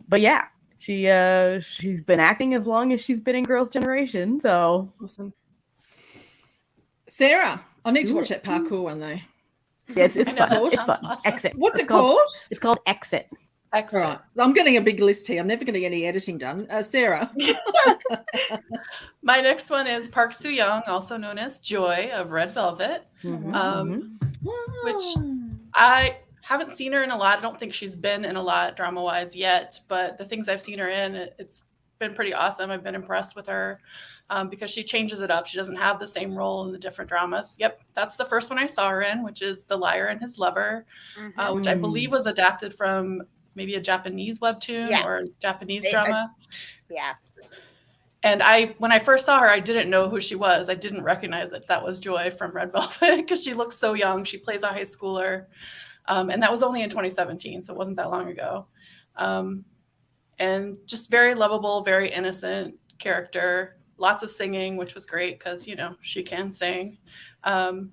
[SPEAKER 2] But yeah, she's been acting as long as she's been in Girls' Generation. So
[SPEAKER 1] awesome. Sarah, I need to watch that parkour one though.
[SPEAKER 2] Yeah, it's
[SPEAKER 9] I know,
[SPEAKER 2] fun.
[SPEAKER 9] that
[SPEAKER 2] It's
[SPEAKER 9] sounds
[SPEAKER 2] fun.
[SPEAKER 9] awesome.
[SPEAKER 2] Exit.
[SPEAKER 1] What's
[SPEAKER 2] It's
[SPEAKER 1] it called?
[SPEAKER 2] It's called Exit.
[SPEAKER 1] All
[SPEAKER 9] Excellent.
[SPEAKER 1] right. I'm getting a big list here. I'm never going to get any editing done. Sarah.
[SPEAKER 9] My next one is Park Soo-young, also known as Joy of Red Velvet, which I haven't seen her in a lot. I don't think she's been in a lot drama-wise yet, but the things I've seen her in, it's been pretty awesome. I've been impressed with her because she changes it up. She doesn't have the same role in the different dramas. Yep, that's the first one I saw her in, which is The Liar and His Lover, which I believe was adapted from maybe a Japanese webtoon or Japanese drama.
[SPEAKER 6] Yeah.
[SPEAKER 9] And when I first saw her, I didn't know who she was. I didn't recognize that was Joy from Red Velvet because she looks so young. She plays a high schooler. And that was only in 2017, so it wasn't that long ago. And just very lovable, very innocent character. Lots of singing, which was great because, she can sing. Song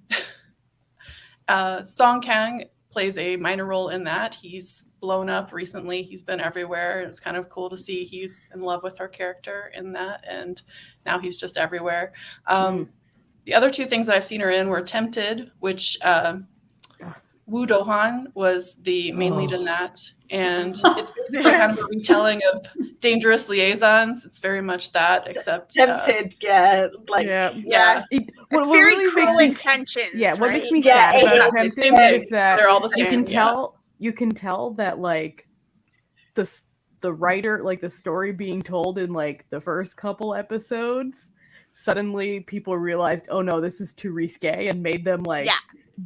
[SPEAKER 9] Kang plays a minor role in that. He's blown up recently. He's been everywhere. It was kind of cool to see he's in love with her character in that. And now he's just everywhere. The other two things that I've seen her in were Tempted, which Woo Do-han was the main lead in that. And it's basically kind of a retelling of Dangerous Liaisons. It's very much that, except
[SPEAKER 4] Tempted,
[SPEAKER 6] It's
[SPEAKER 2] What
[SPEAKER 6] very
[SPEAKER 2] really
[SPEAKER 6] cruel
[SPEAKER 2] makes me
[SPEAKER 6] intentions.
[SPEAKER 2] Yeah, what
[SPEAKER 6] right?
[SPEAKER 2] makes me sad about
[SPEAKER 9] exactly.
[SPEAKER 2] Tempted
[SPEAKER 9] Same
[SPEAKER 2] is that
[SPEAKER 9] they're all the same.
[SPEAKER 2] you can tell that like the writer, like the story being told in like the first couple episodes, suddenly people realized, oh no, this is too risque, and made them like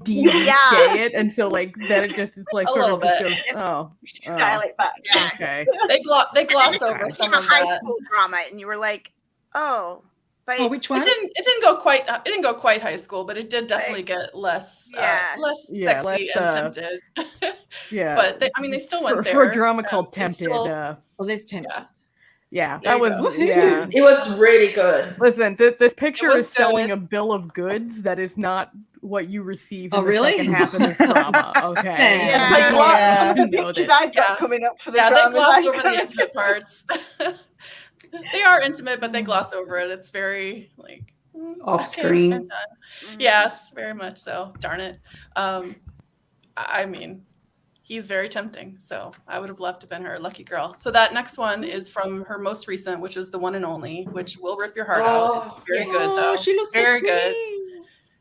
[SPEAKER 2] de-risque it, and so like then it's like
[SPEAKER 9] A
[SPEAKER 2] sort
[SPEAKER 9] little
[SPEAKER 2] of just
[SPEAKER 9] bit.
[SPEAKER 2] goes,
[SPEAKER 4] Dial it back.
[SPEAKER 2] okay.
[SPEAKER 9] They gloss over
[SPEAKER 6] It's
[SPEAKER 9] some
[SPEAKER 6] like a
[SPEAKER 9] of
[SPEAKER 6] high
[SPEAKER 9] that.
[SPEAKER 6] school drama, and you were like, oh, but
[SPEAKER 1] which one?
[SPEAKER 9] It didn't go quite high school, but it did definitely get less sexy and tempted.
[SPEAKER 2] Yeah,
[SPEAKER 9] but they still went there
[SPEAKER 2] for a drama called Tempted.
[SPEAKER 1] There's Tempted.
[SPEAKER 2] Yeah,
[SPEAKER 9] There
[SPEAKER 2] that
[SPEAKER 9] you
[SPEAKER 2] was
[SPEAKER 9] go.
[SPEAKER 8] It was really good.
[SPEAKER 2] Listen, this picture
[SPEAKER 9] was
[SPEAKER 2] is selling
[SPEAKER 9] good.
[SPEAKER 2] a bill of goods that is not what you receive
[SPEAKER 1] Oh,
[SPEAKER 2] in the
[SPEAKER 1] really?
[SPEAKER 2] second half of this drama. Okay,
[SPEAKER 6] Yeah.
[SPEAKER 2] You know
[SPEAKER 4] Pictures
[SPEAKER 2] that.
[SPEAKER 4] I've got coming up for the
[SPEAKER 9] Yeah, they
[SPEAKER 4] drama.
[SPEAKER 9] gloss over the intimate parts. They are intimate, but they gloss over it. It's very like
[SPEAKER 5] Off screen.
[SPEAKER 9] I'm done. Yes, very much so. Darn it. I mean, he's very tempting, so I would have loved to have been her. Lucky girl. So that next one is from her most recent, which is The One and Only, which will rip your heart out. It's very good, though.
[SPEAKER 1] She looks
[SPEAKER 9] very
[SPEAKER 1] so
[SPEAKER 9] good.
[SPEAKER 1] pretty.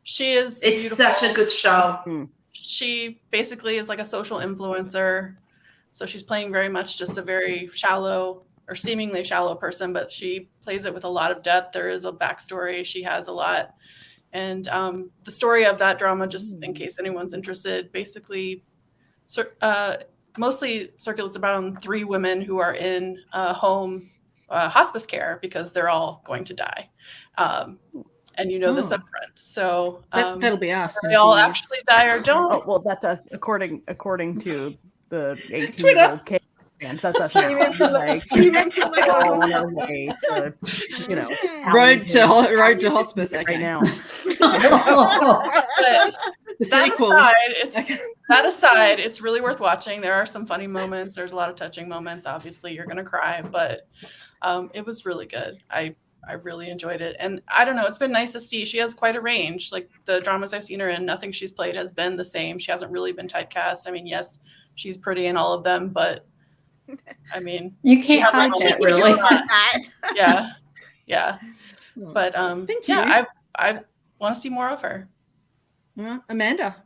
[SPEAKER 9] She is
[SPEAKER 8] It's
[SPEAKER 9] beautiful.
[SPEAKER 8] such a good show.
[SPEAKER 9] She basically is like a social influencer. So she's playing very much just a very shallow or seemingly shallow person, but she plays it with a lot of depth. There is a backstory. She has a lot. And the story of that drama, just in case anyone's interested, basically mostly circulates around 3 women who are in home hospice care because they're all going to die. And this up front. So
[SPEAKER 1] that'll be us.
[SPEAKER 9] They all actually die or don't.
[SPEAKER 2] Oh well, that's us according to the 18-year-old
[SPEAKER 1] Twitter.
[SPEAKER 2] kid. That's us now. Like, all on our way to,
[SPEAKER 1] road to hospice
[SPEAKER 2] right now.
[SPEAKER 9] But
[SPEAKER 1] The sequel.
[SPEAKER 9] that aside, it's really worth watching. There are some funny moments. There's a lot of touching moments. Obviously, you're gonna cry, but it was really good. I really enjoyed it. And I don't know, it's been nice to see. She has quite a range. Like the dramas I've seen her in, nothing she's played has been the same. She hasn't really been typecast. I mean, yes, she's pretty in all of them, but I mean,
[SPEAKER 5] you can't hide that, really.
[SPEAKER 9] Yeah. But
[SPEAKER 1] Thank you.
[SPEAKER 9] I want to see more of her.
[SPEAKER 1] Amanda.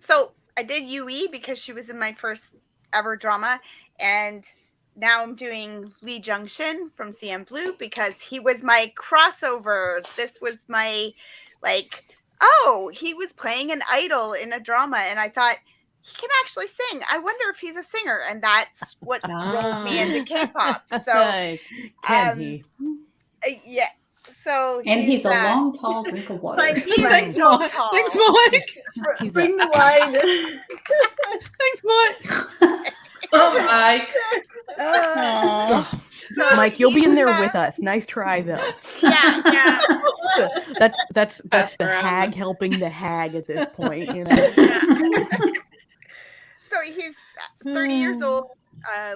[SPEAKER 6] So I did UE because she was in my first ever drama, and now I'm doing Lee Junction from CM Blue because he was my crossover. This was my he was playing an idol in a drama, and I thought he can actually sing. I wonder if he's a singer, and that's what rolled me into K-pop. So
[SPEAKER 2] can he?
[SPEAKER 6] Yeah. So
[SPEAKER 5] he's a long, tall drink of water.
[SPEAKER 1] Thanks, Mike. Thanks, Mike.
[SPEAKER 4] Bring the wine.
[SPEAKER 1] Thanks, Mike.
[SPEAKER 8] Oh, Mike.
[SPEAKER 2] Mike, you'll be in there with us. Nice try, though.
[SPEAKER 6] Yeah.
[SPEAKER 2] That's the hag helping the hag at this point.
[SPEAKER 6] So he's 30 years old.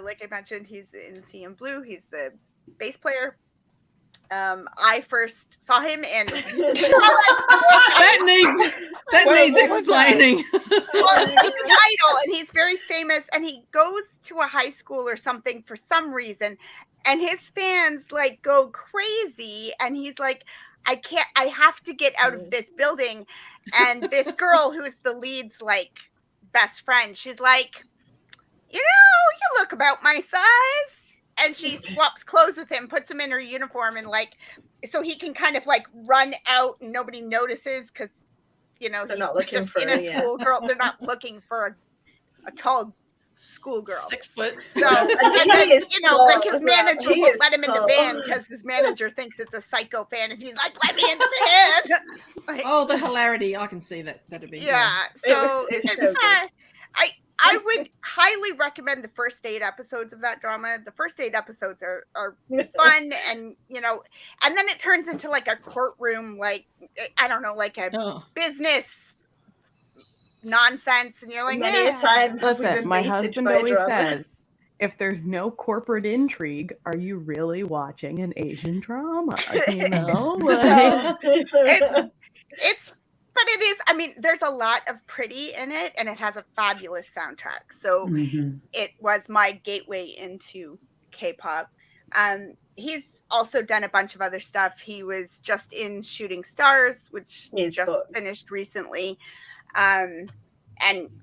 [SPEAKER 6] Like I mentioned, he's in CM Blue. He's the bass player. I first saw him in.
[SPEAKER 1] that needs explaining.
[SPEAKER 6] Well, he's an idol, and he's very famous, and he goes to a high school or something for some reason, and his fans like go crazy, and he's like, I have to get out of this building. And this girl who's the lead's like best friend, she's like, you look about my size. And she swaps clothes with him, puts him in her uniform, and like, so he can kind of like run out and nobody notices because, they're not looking just for in a schoolgirl. They're not looking for a tall schoolgirl.
[SPEAKER 9] 6 foot.
[SPEAKER 6] So, and then, like his manager won't let him in the van because his manager thinks it's a psycho fan, and he's like, let me in the van. Like,
[SPEAKER 1] the hilarity. I can see that. That'd be
[SPEAKER 6] so I would highly recommend the first 8 episodes of that drama. The first 8 episodes are fun, and and then it turns into like a courtroom, like I don't know, like a business nonsense, and you're like,
[SPEAKER 2] listen, my husband always says, if there's no corporate intrigue, are you really watching an Asian drama?
[SPEAKER 6] But it is, I mean, there's a lot of pretty in it, and it has a fabulous soundtrack. So it was my gateway into K-pop. He's also done a bunch of other stuff. He was just in Shooting Stars, which just finished recently. And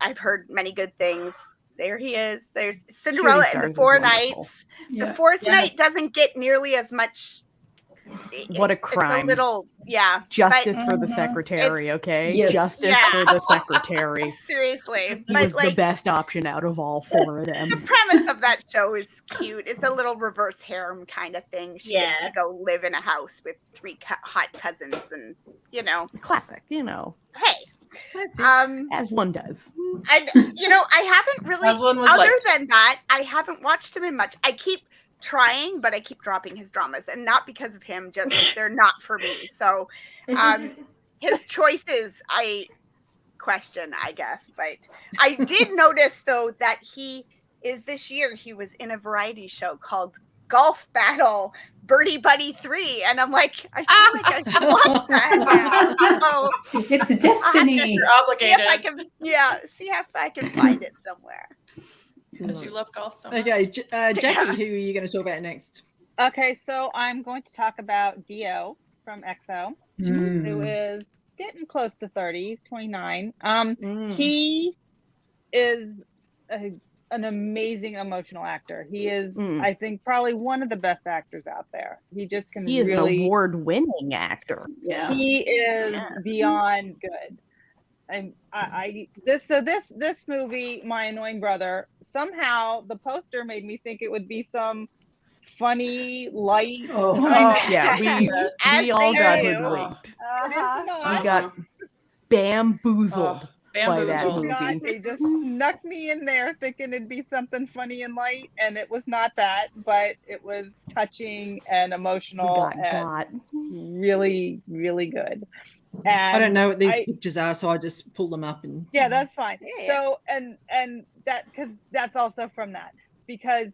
[SPEAKER 6] I've heard many good things. There he is. There's Cinderella and the Four Nights. Yeah. The fourth night doesn't get nearly as much.
[SPEAKER 2] What a crime.
[SPEAKER 6] It's a little,
[SPEAKER 2] Justice for the secretary, okay? Yes. Justice for the secretary.
[SPEAKER 6] Seriously.
[SPEAKER 2] He was the best option out of all 4 of them.
[SPEAKER 6] The premise of that show is cute. It's a little reverse harem kind of thing. She gets to go live in a house with 3 hot cousins and,
[SPEAKER 2] Classic,
[SPEAKER 6] Hey.
[SPEAKER 2] As one does.
[SPEAKER 6] And, I haven't really, other than that, I haven't watched him in much. I keep trying, but I keep dropping his dramas, and not because of him, just they're not for me. So his choices I question, I guess. But I did notice though that this year he was in a variety show called Golf Battle Birdie Buddy 3, and I'm like, I feel like I should watch that now. So
[SPEAKER 10] it's a destiny.
[SPEAKER 9] You're obligated.
[SPEAKER 6] See if I can find it somewhere.
[SPEAKER 9] Because you love golf so much.
[SPEAKER 1] Okay, Jackie, who are you going to talk about next?
[SPEAKER 7] Okay, so I'm going to talk about Dio from EXO, who is getting close to 30. He's 29. He is an amazing emotional actor. He is, I think, probably one of the best actors out there. He just can
[SPEAKER 2] He is an award-winning actor.
[SPEAKER 7] Yeah. He is beyond good. This movie, My Annoying Brother, somehow the poster made me think it would be some funny, light.
[SPEAKER 2] We all got hoodwinked. We got bamboozled by that movie.
[SPEAKER 7] They just snuck me in there thinking it'd be something funny and light, and it was not that, but it was touching and emotional and really, really good. And
[SPEAKER 1] I don't know what these pictures are, so I just pull them up and
[SPEAKER 7] that's fine. So and that, because that's also from that, because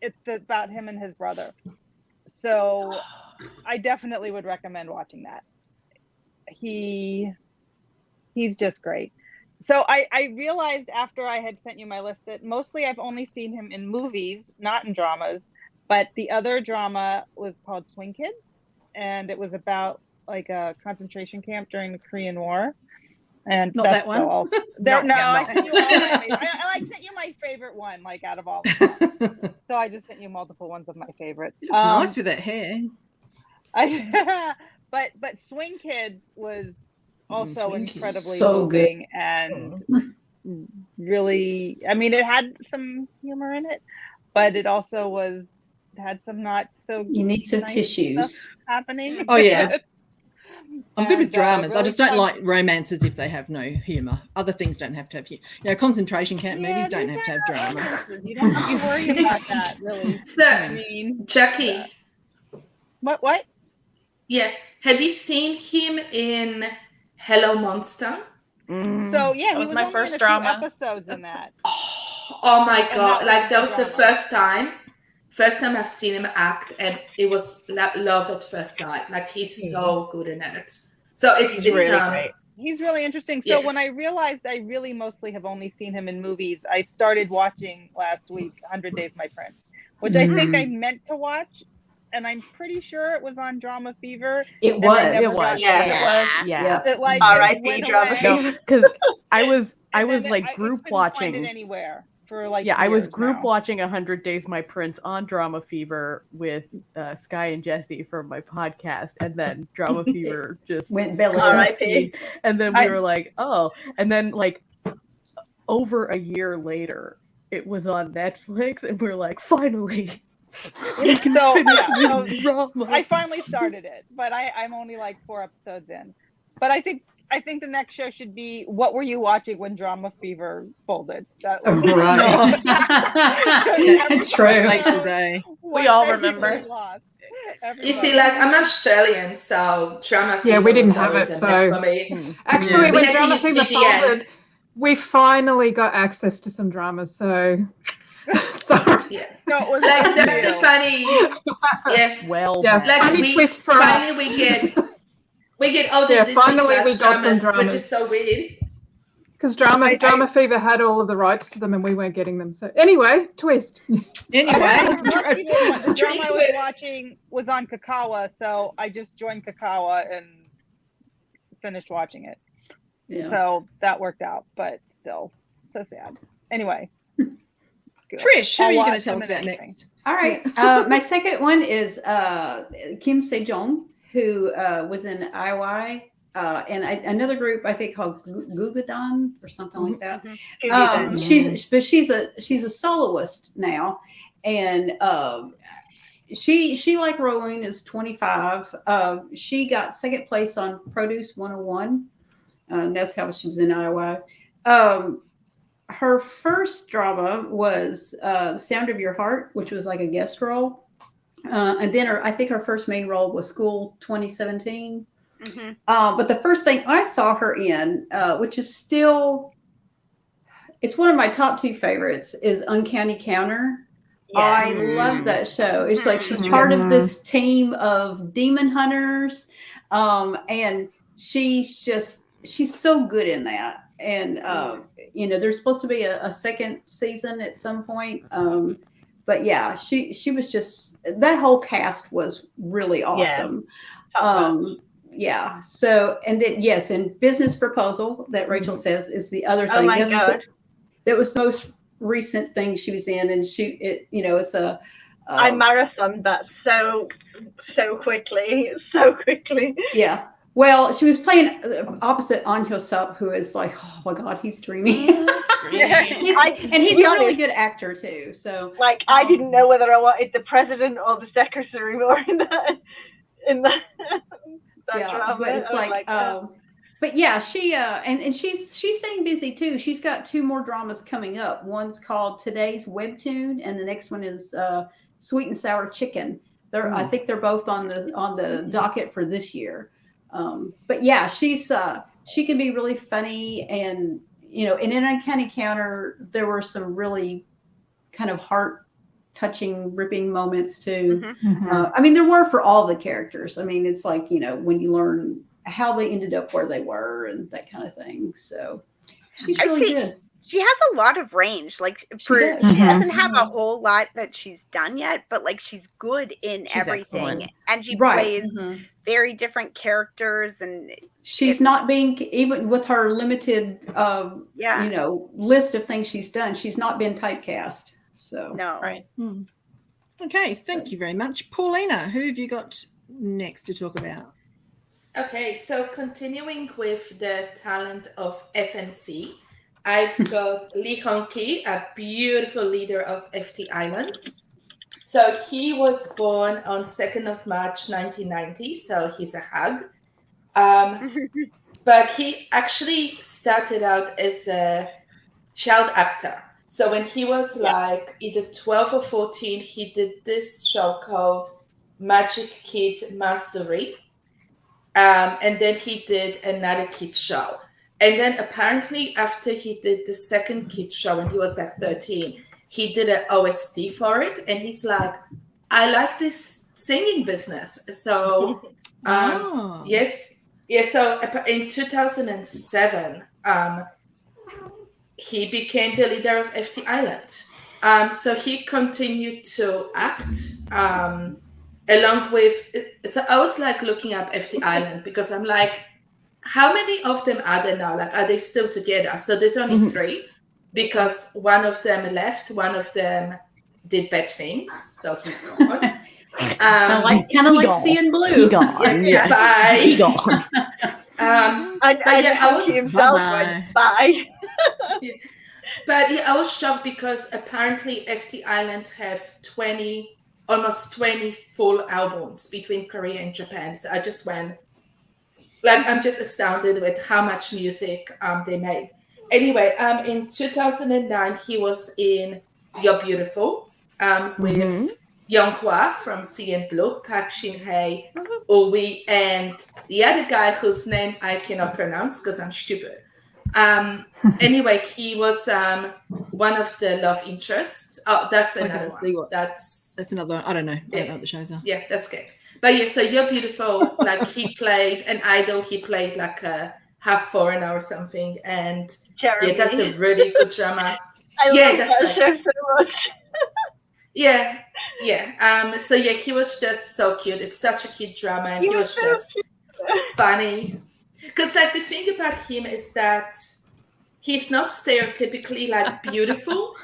[SPEAKER 7] it's about him and his brother. So I definitely would recommend watching that. He's just great. So I realized after I had sent you my list that mostly I've only seen him in movies, not in dramas. But the other drama was called Swing Kids, and it was about like a concentration camp during the Korean War. And
[SPEAKER 1] not that one.
[SPEAKER 7] I sent you all I sent you my favorite one, like out of all of them. So I just sent you multiple ones of my favorite.
[SPEAKER 1] It's nice with that hair.
[SPEAKER 7] But Swing Kids was also incredibly
[SPEAKER 10] so
[SPEAKER 7] moving
[SPEAKER 10] good.
[SPEAKER 7] And really, I mean, it had some humor in it, but it also had some not so.
[SPEAKER 10] You need some tissues
[SPEAKER 7] happening.
[SPEAKER 1] Oh yeah. I'm good with dramas. Really I just don't like romances if they have no humor. Other things don't have to have humor. Concentration camp movies don't have to have drama.
[SPEAKER 7] You don't have to worry about that, really.
[SPEAKER 8] So, Jackie.
[SPEAKER 7] What?
[SPEAKER 8] Yeah. Have you seen him in Hello Monster?
[SPEAKER 7] So yeah,
[SPEAKER 9] that was my first
[SPEAKER 7] in
[SPEAKER 9] drama.
[SPEAKER 7] Episodes in that.
[SPEAKER 8] Oh my god! Like that was the first time first time I've seen him act, and it was love at first sight. Like he's so good in it. So it's
[SPEAKER 2] really great.
[SPEAKER 7] He's really interesting. So
[SPEAKER 8] Yes.
[SPEAKER 7] when I realized I really mostly have only seen him in movies, I started watching last week 100 Days My Prince, which I think I meant to watch, and I'm pretty sure it was on Drama Fever.
[SPEAKER 5] It
[SPEAKER 7] and I
[SPEAKER 5] was.
[SPEAKER 7] never got to
[SPEAKER 4] Yeah.
[SPEAKER 7] it.
[SPEAKER 9] It was.
[SPEAKER 2] Yeah.
[SPEAKER 7] It, like,
[SPEAKER 4] R.I.P.
[SPEAKER 7] it went
[SPEAKER 4] Drama
[SPEAKER 7] away.
[SPEAKER 2] No, because I was
[SPEAKER 7] And then
[SPEAKER 2] like
[SPEAKER 7] I
[SPEAKER 2] group
[SPEAKER 7] couldn't find it
[SPEAKER 2] watching.
[SPEAKER 7] anywhere for like
[SPEAKER 2] Yeah, I was
[SPEAKER 7] years
[SPEAKER 2] group
[SPEAKER 7] now.
[SPEAKER 2] watching 100 Days My Prince on Drama Fever with Sky and Jesse from my podcast, and then Drama Fever just
[SPEAKER 5] Went belly up.
[SPEAKER 4] R.I.P.
[SPEAKER 2] and then we were like, oh, and then like over a year later, it was on Netflix, and we're like, finally, we can
[SPEAKER 7] So,
[SPEAKER 2] finish
[SPEAKER 7] yeah,
[SPEAKER 2] this drama.
[SPEAKER 7] I finally started it, but I'm only like 4 episodes in. But I think the next show should be what were you watching when Drama Fever folded? That was
[SPEAKER 5] Right. True.
[SPEAKER 1] Fateful day.
[SPEAKER 9] We all remember.
[SPEAKER 8] You see, like I'm Australian, so Drama Fever.
[SPEAKER 3] Yeah, we didn't
[SPEAKER 8] was
[SPEAKER 3] have
[SPEAKER 8] always
[SPEAKER 3] it,
[SPEAKER 8] a mess
[SPEAKER 3] so-
[SPEAKER 8] for me.
[SPEAKER 3] Actually,
[SPEAKER 8] We
[SPEAKER 3] when
[SPEAKER 8] had to
[SPEAKER 3] Drama
[SPEAKER 8] use
[SPEAKER 3] Fever
[SPEAKER 8] VPN.
[SPEAKER 3] folded, we finally got access to some dramas. So, sorry.
[SPEAKER 8] Yeah.
[SPEAKER 7] So it was
[SPEAKER 8] Like that's
[SPEAKER 7] unreal.
[SPEAKER 8] the funny. Yeah.
[SPEAKER 2] Well,
[SPEAKER 3] Yeah.
[SPEAKER 2] done.
[SPEAKER 8] Like
[SPEAKER 3] Funny
[SPEAKER 8] we
[SPEAKER 3] twist for us.
[SPEAKER 8] finally we get all the
[SPEAKER 3] Yeah,
[SPEAKER 8] Disney
[SPEAKER 3] finally
[SPEAKER 8] Plus
[SPEAKER 3] we got some
[SPEAKER 8] dramas, which
[SPEAKER 3] dramas.
[SPEAKER 8] is so weird.
[SPEAKER 3] Because Drama Fever had all of the rights to them and we weren't getting them. So, anyway, twist.
[SPEAKER 7] I
[SPEAKER 1] Anyway,
[SPEAKER 7] was lucky that the drama I was
[SPEAKER 8] Twist.
[SPEAKER 7] watching was on Kakawa, so I just joined Kakawa and finished watching it.
[SPEAKER 5] Yeah.
[SPEAKER 7] So that worked out, but still, so sad. Anyway. Good.
[SPEAKER 1] Trish, who
[SPEAKER 7] I'll
[SPEAKER 1] are you going
[SPEAKER 7] watch
[SPEAKER 1] to tell
[SPEAKER 7] them
[SPEAKER 1] us
[SPEAKER 7] in
[SPEAKER 1] about
[SPEAKER 7] anything.
[SPEAKER 1] next?
[SPEAKER 5] All right. My second one is Kim Se-jong, who was in IY, and another group I think called Gugudan or something like that. She's a soloist now, and she like Rowan is 25. She got second place on Produce 101. That's how she was in IY. Her first drama was The Sound of Your Heart, which was like a guest role. And then I think her first main role was School 2017. But the first thing I saw her in, which is still, it's one of my top 2 favorites, is Uncanny Counter. I love that show. It's like she's part of this team of demon hunters. And she's so good in that. And, there's supposed to be a second season at some point. But yeah, she was just, that whole cast was really awesome. Yeah. So, and then, yes, and Business Proposal that Rachel says is the other thing.
[SPEAKER 4] Oh my God.
[SPEAKER 5] That was the most recent thing she was in. And it's a,
[SPEAKER 4] I marathoned that so quickly.
[SPEAKER 5] Yeah. Well, she was playing opposite An Hyo-suk, who is like, oh my God, he's dreamy. He's a really good actor too. So,
[SPEAKER 4] like, I didn't know whether I wanted the president or the secretary more in that drama.
[SPEAKER 5] But it's like, but yeah, she and she's staying busy too. She's got 2 more dramas coming up. One's called Today's Webtoon, and the next one is Sweet and Sour Chicken. I think they're both on the docket for this year. But yeah, she can be really funny, and and in Uncanny Counter there were some really kind of heart-touching, ripping moments too. I mean, there were for all the characters. I mean, it's like when you learn how they ended up where they were and that kind of thing. So she's really good.
[SPEAKER 6] She has a lot of range. Like she doesn't have a whole lot that she's done yet, but like she's good in everything,
[SPEAKER 2] excellent.
[SPEAKER 6] and she plays very different characters. And
[SPEAKER 5] she's not being, even with her limited, list of things she's done, she's not been typecast. So
[SPEAKER 6] no,
[SPEAKER 9] Right.
[SPEAKER 1] Okay, thank you very much. Paulina, who have you got next to talk about?
[SPEAKER 8] Okay, so continuing with the talent of FNC, I've got Lee Hong-ki, a beautiful leader of FT Islands. So he was born on 2nd of March, 1990, so he's a hug. But he actually started out as a child actor. So when he was like either 12 or 14, he did this show called Magic Kid Mastery. And then he did another kids show. And then apparently after he did the second kids show when he was like 13, he did an OST for it, and he's like, I like this singing business. So yes. So in 2007, he became the leader of FT Island. So he continued to act along with. So I was like looking up FT Island because I'm like, how many of them are there now? Like, are they still together? So there's only 3 because one of them left, one of them did bad things, so he's gone.
[SPEAKER 5] Kind of like seeing Blue.
[SPEAKER 2] He gone.
[SPEAKER 8] Yeah. Bye.
[SPEAKER 2] He gone.
[SPEAKER 8] I was
[SPEAKER 4] himself bye.
[SPEAKER 8] Yeah. But yeah, I was shocked because apparently FT Island have almost 20 full albums between Korea and Japan. So I just went, like, I'm just astounded with how much music they made. Anyway, in 2009, he was in You're Beautiful with Younghwa from CN Blue, Park Shin-hye, Owi, and the other guy whose name I cannot pronounce because I'm stupid. Anyway, he was one of the love interests. Oh, that's another one. That's
[SPEAKER 1] another one. I don't know. I don't know what the shows are.
[SPEAKER 8] Yeah, that's good. But yeah, so You're Beautiful, like he played an idol. He played like a half foreigner or something. And
[SPEAKER 4] Jeremy.
[SPEAKER 8] Yeah, that's a really good drama.
[SPEAKER 4] I love
[SPEAKER 8] that's
[SPEAKER 4] that show so much.
[SPEAKER 8] Yeah. So yeah, he was just so cute. It's such a cute drama, and he was just funny. Because like the thing about him is that he's not stereotypically like beautiful,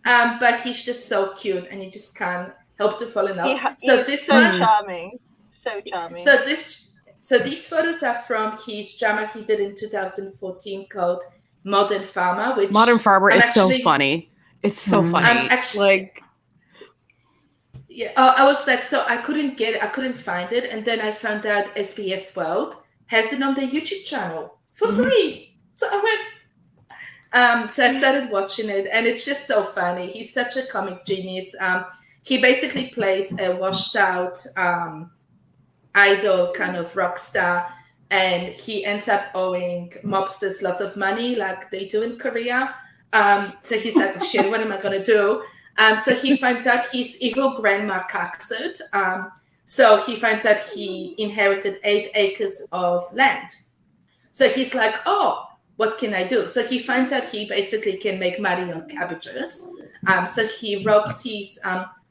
[SPEAKER 8] but he's just so cute, and you just can't help to fall in love.
[SPEAKER 4] He's charming.
[SPEAKER 8] So these photos are from his drama he did in 2014 called Modern Farmer, which
[SPEAKER 2] Modern Farmer is so funny. It's so funny.
[SPEAKER 8] I was like, so I couldn't find it, and then I found out SBS World has it on their YouTube channel for free. So I went. So I started watching it, and it's just so funny. He's such a comic genius. He basically plays a washed-out idol kind of rock star, and he ends up owing mobsters lots of money, like they do in Korea. So he's like, oh, shit, what am I gonna do? So he finds out his evil grandma cucks it. So he finds out he inherited 8 acres of land. So he's like, oh, what can I do? So he finds out he basically can make money on cabbages. So he robs his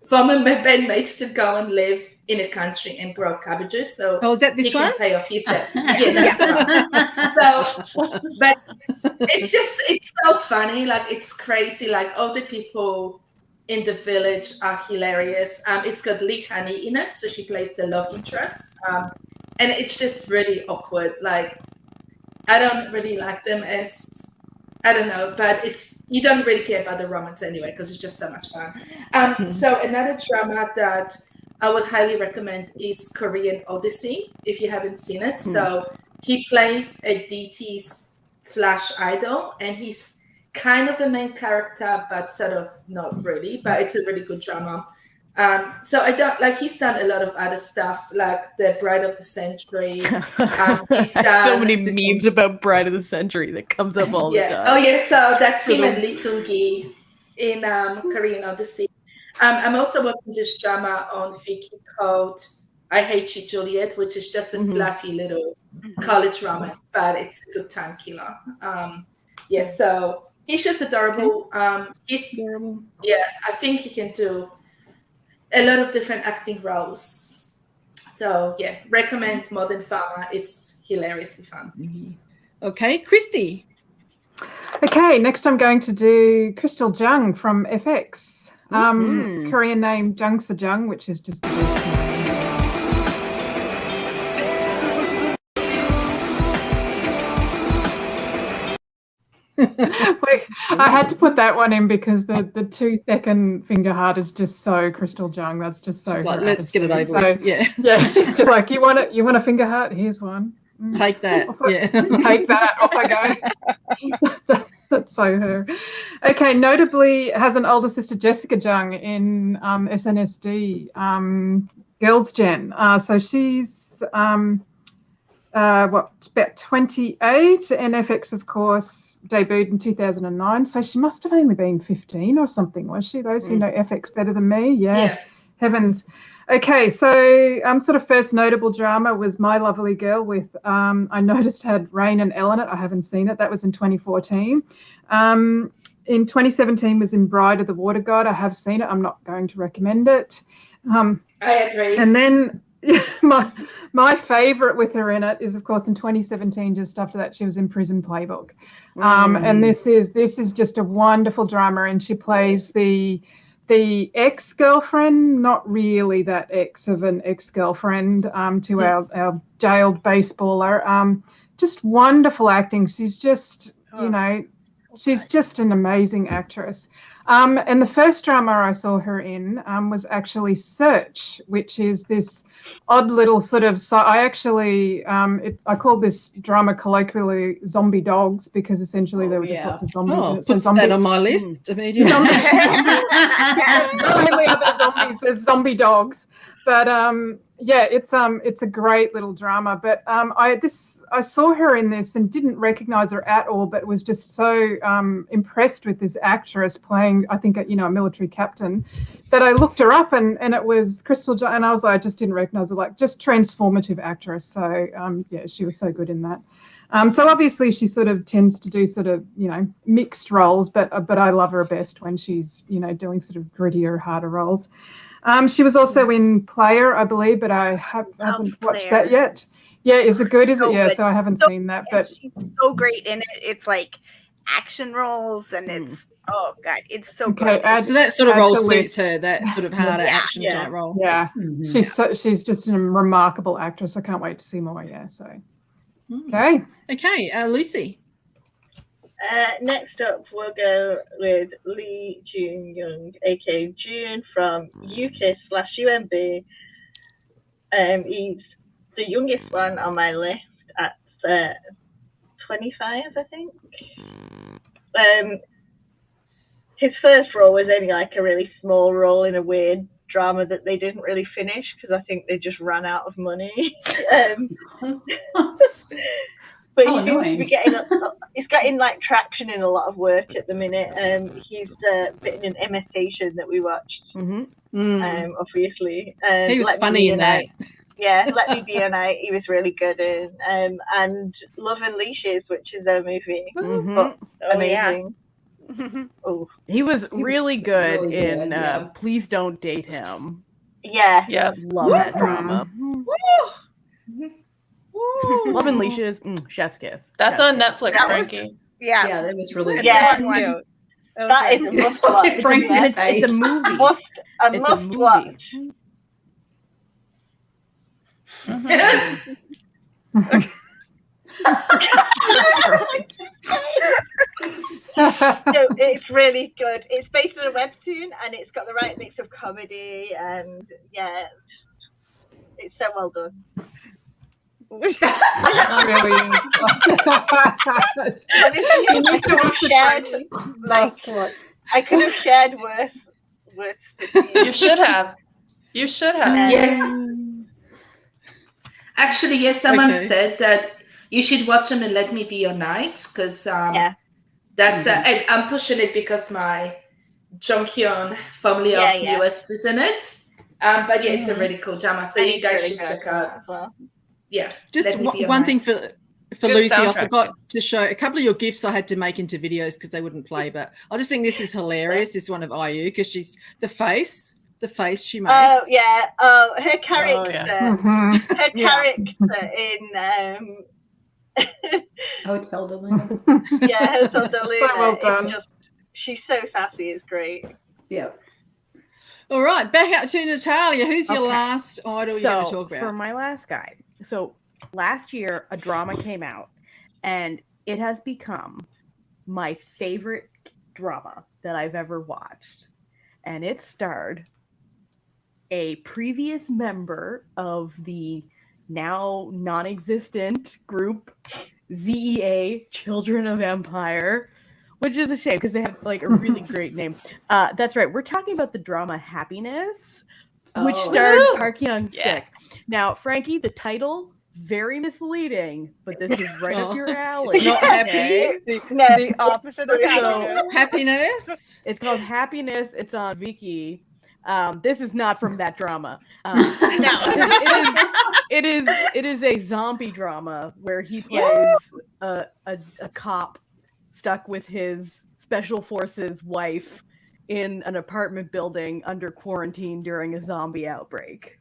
[SPEAKER 8] former bandmate to go and live in a country and grow cabbages. So
[SPEAKER 1] is that this
[SPEAKER 8] he
[SPEAKER 1] one?
[SPEAKER 8] can pay off his debt. Yeah, that's the one. So, but it's so funny. Like, it's crazy. Like, all the people in the village are hilarious. It's got Lee Honey in it, so she plays the love interest. And it's just really awkward. Like, I don't really like them as, I don't know, but you don't really care about the romance anyway, because it's just so much fun. So another drama that I would highly recommend is Korean Odyssey, if you haven't seen it. So he plays a DT/idol, and he's kind of a main character, but sort of not really, but it's a really good drama. So I don't like, he's done a lot of other stuff, like the Bride of the Century. He's done
[SPEAKER 2] so many memes about Bride of the Century that comes up all the time.
[SPEAKER 8] Oh yeah, so that's him and Lee Seung-gi in Korean Odyssey. I'm also watching this drama on Viki called I Hate You, Juliet, which is just a fluffy little college romance, but it's a good time killer. So he's just adorable. He's adorable. Yeah, I think he can do a lot of different acting roles. So yeah, recommend Modern Farmer. It's hilariously fun.
[SPEAKER 1] Okay, Christy.
[SPEAKER 3] Okay, next I'm going to do Crystal Jung from FX. Korean name Jung Se-jung, which is just the best name. I had to put that one in because the 2-second finger heart is just so Crystal Jung. That's just so.
[SPEAKER 1] Like, let's get it over with. Yeah.
[SPEAKER 3] She's just like, you want a finger heart? Here's one.
[SPEAKER 1] Take that.
[SPEAKER 3] Take that. Off I go. That's so her. Okay. Notably, has an older sister, Jessica Jung, in SNSD, Girls Gen. So she's about 28, and FX, of course, debuted in 2009. So she must have only been 15 or something, was she? Those who know FX better than me, yeah. Heavens. Okay, so sort of first notable drama was My Lovely Girl with, I noticed had Rain and Elle in it. I haven't seen it. That was in 2014. In 2017 was in Bride of the Water God. I have seen it. I'm not going to recommend it.
[SPEAKER 8] I agree.
[SPEAKER 3] And then my favorite with her in it is, of course, in 2017. Just after that, she was in Prison Playbook, and this is just a wonderful drama. And she plays the ex-girlfriend, not really that ex of an ex-girlfriend, to our jailed baseballer. Just wonderful acting. She's just, she's just an amazing actress. And the first drama I saw her in was actually Search, which is this odd little sort of. So I actually, I call this drama colloquially "Zombie Dogs" because essentially there were just lots of zombies.
[SPEAKER 1] Oh,
[SPEAKER 3] in it. So
[SPEAKER 1] puts that on my list immediately.
[SPEAKER 3] Not only are there zombies, there's zombie dogs. But yeah, it's a great little drama. But I saw her in this and didn't recognize her at all, but was just so impressed with this actress playing, I think, a military captain, that I looked her up and it was Crystal John, and I was like, I just didn't recognize her, like just transformative actress. So yeah, she was so good in that. So obviously she sort of tends to do sort of, mixed roles, but I love her best when she's, doing sort of grittier, harder roles. She was also in Player, I believe, but I haven't watched that yet. Yeah, is it good? Is it? Yeah, so I haven't seen that. But
[SPEAKER 6] she's so great in it. It's like action roles, and it's it's so good.
[SPEAKER 1] So that sort of role suits her. That sort of harder action type role.
[SPEAKER 3] Yeah, she's just a remarkable actress. I can't wait to see more. Yeah, so okay,
[SPEAKER 1] Lucy.
[SPEAKER 4] Next up, we'll go with Lee Jun Young, aka June from UK/UMB. He's the youngest one on my list at 25, I think. His first role was only like a really small role in a weird drama that they didn't really finish because I think they just ran out of money. But he's getting like traction in a lot of work at the minute. He's been in Imitation that we watched. Obviously,
[SPEAKER 1] he was funny in that.
[SPEAKER 4] Yeah, Let Me Be a Knight. He was really good in, and Love and Leashes, which is their movie. Amazing.
[SPEAKER 2] He was really good in Please Don't Date Him.
[SPEAKER 4] Yeah.
[SPEAKER 2] Love that drama. Love and Leashes, chef's kiss.
[SPEAKER 9] That's on Netflix, Frankie.
[SPEAKER 5] Yeah, that was really good.
[SPEAKER 4] Yeah, that is a must watch.
[SPEAKER 2] It's a movie.
[SPEAKER 4] A must watch. So it's really good. It's based on a webtoon and it's got the right mix of comedy and it's so well done.
[SPEAKER 3] Really.
[SPEAKER 4] I could have shared worse.
[SPEAKER 9] You should have.
[SPEAKER 8] Yes. Actually, yes, someone said that you should watch them and Let Me Be Your Knight because that's and I'm pushing it because my Jonghyun family of US is in it. But yeah, it's a really cool drama, so you guys should check out. Well. Yeah.
[SPEAKER 1] Just one thing for Lucy, I forgot to show a couple of your gifts I had to make into videos because they wouldn't play, but I just think this is hilarious. This one of IU because she's the face she makes.
[SPEAKER 4] Oh yeah. Oh, her character. Her character in
[SPEAKER 5] Hotel Deluna.
[SPEAKER 4] Yeah, Hotel Deluna.
[SPEAKER 3] So well done.
[SPEAKER 4] She's so sassy. It's great.
[SPEAKER 5] Yeah.
[SPEAKER 1] All right, back out to Natalia. Who's your last idol you're going to talk about?
[SPEAKER 2] For my last guy. So last year, a drama came out, and it has become my favorite drama that I've ever watched. And it starred a previous member of the now non-existent group ZEA, Children of Empire, which is a shame because they have like a really great name. That's right. We're talking about the drama Happiness, which starred Park Hyung-sik. Now, Frankie, the title very misleading, but this is right up your alley.
[SPEAKER 1] It's not happy.
[SPEAKER 2] okay?
[SPEAKER 7] The opposite of happiness.
[SPEAKER 1] Happiness.
[SPEAKER 2] It's called Happiness. It's on Viki. This is not from that drama.
[SPEAKER 6] No.
[SPEAKER 2] It is a zombie drama where he plays a cop stuck with his special forces wife in an apartment building under quarantine during a zombie outbreak.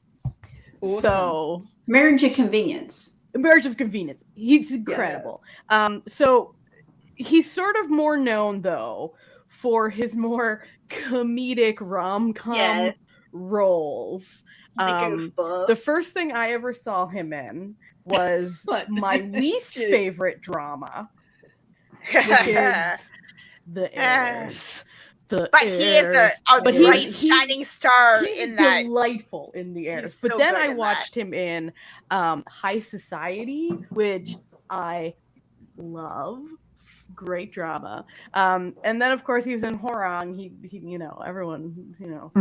[SPEAKER 1] Awesome.
[SPEAKER 2] So
[SPEAKER 5] Marriage of Convenience.
[SPEAKER 2] Marriage of Convenience. He's incredible. So he's sort of more known though for his more comedic rom-com roles. The first thing I ever saw him in was my least favorite drama, which is The Heirs.
[SPEAKER 6] But he is a bright shining star in that.
[SPEAKER 2] He's delightful in The Heirs. But
[SPEAKER 6] so
[SPEAKER 2] then
[SPEAKER 6] good
[SPEAKER 2] I
[SPEAKER 6] in
[SPEAKER 2] watched him in High Society, which I love. Great drama. And then of course he was in Horang. He you know, everyone, you know,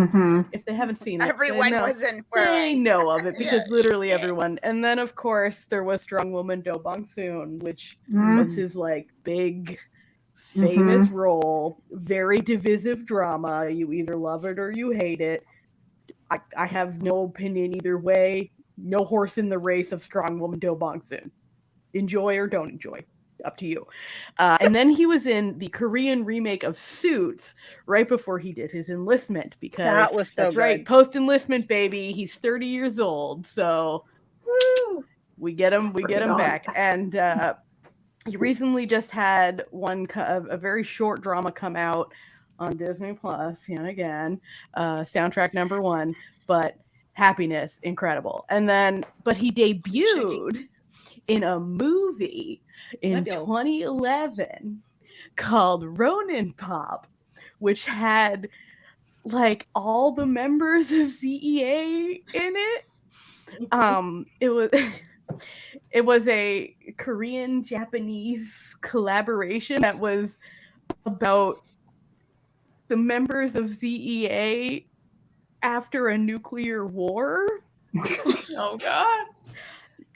[SPEAKER 2] if they haven't seen it,
[SPEAKER 6] everyone was in Horang.
[SPEAKER 2] They know of it because literally everyone. And then of course there was Strong Woman Do Bong Soon, which was his like big famous role. Very divisive drama. You either love it or you hate it. I have no opinion either way. No horse in the race of Strong Woman Do Bong Soon. Enjoy or don't enjoy. Up to you. And then he was in the Korean remake of Suits right before he did his enlistment, because
[SPEAKER 7] that was so
[SPEAKER 2] that's
[SPEAKER 7] good.
[SPEAKER 2] right, post-enlistment baby. He's 30 years old, so we get him back. And he recently just had a very short drama come out on Disney Plus, and again, soundtrack number 1, but Happiness, incredible. And then, but he debuted in a movie in 2011 called Ronin Pop, which had like all the members of ZEA in it. It was a Korean Japanese collaboration that was about the members of ZEA after a nuclear war.
[SPEAKER 9] Oh God.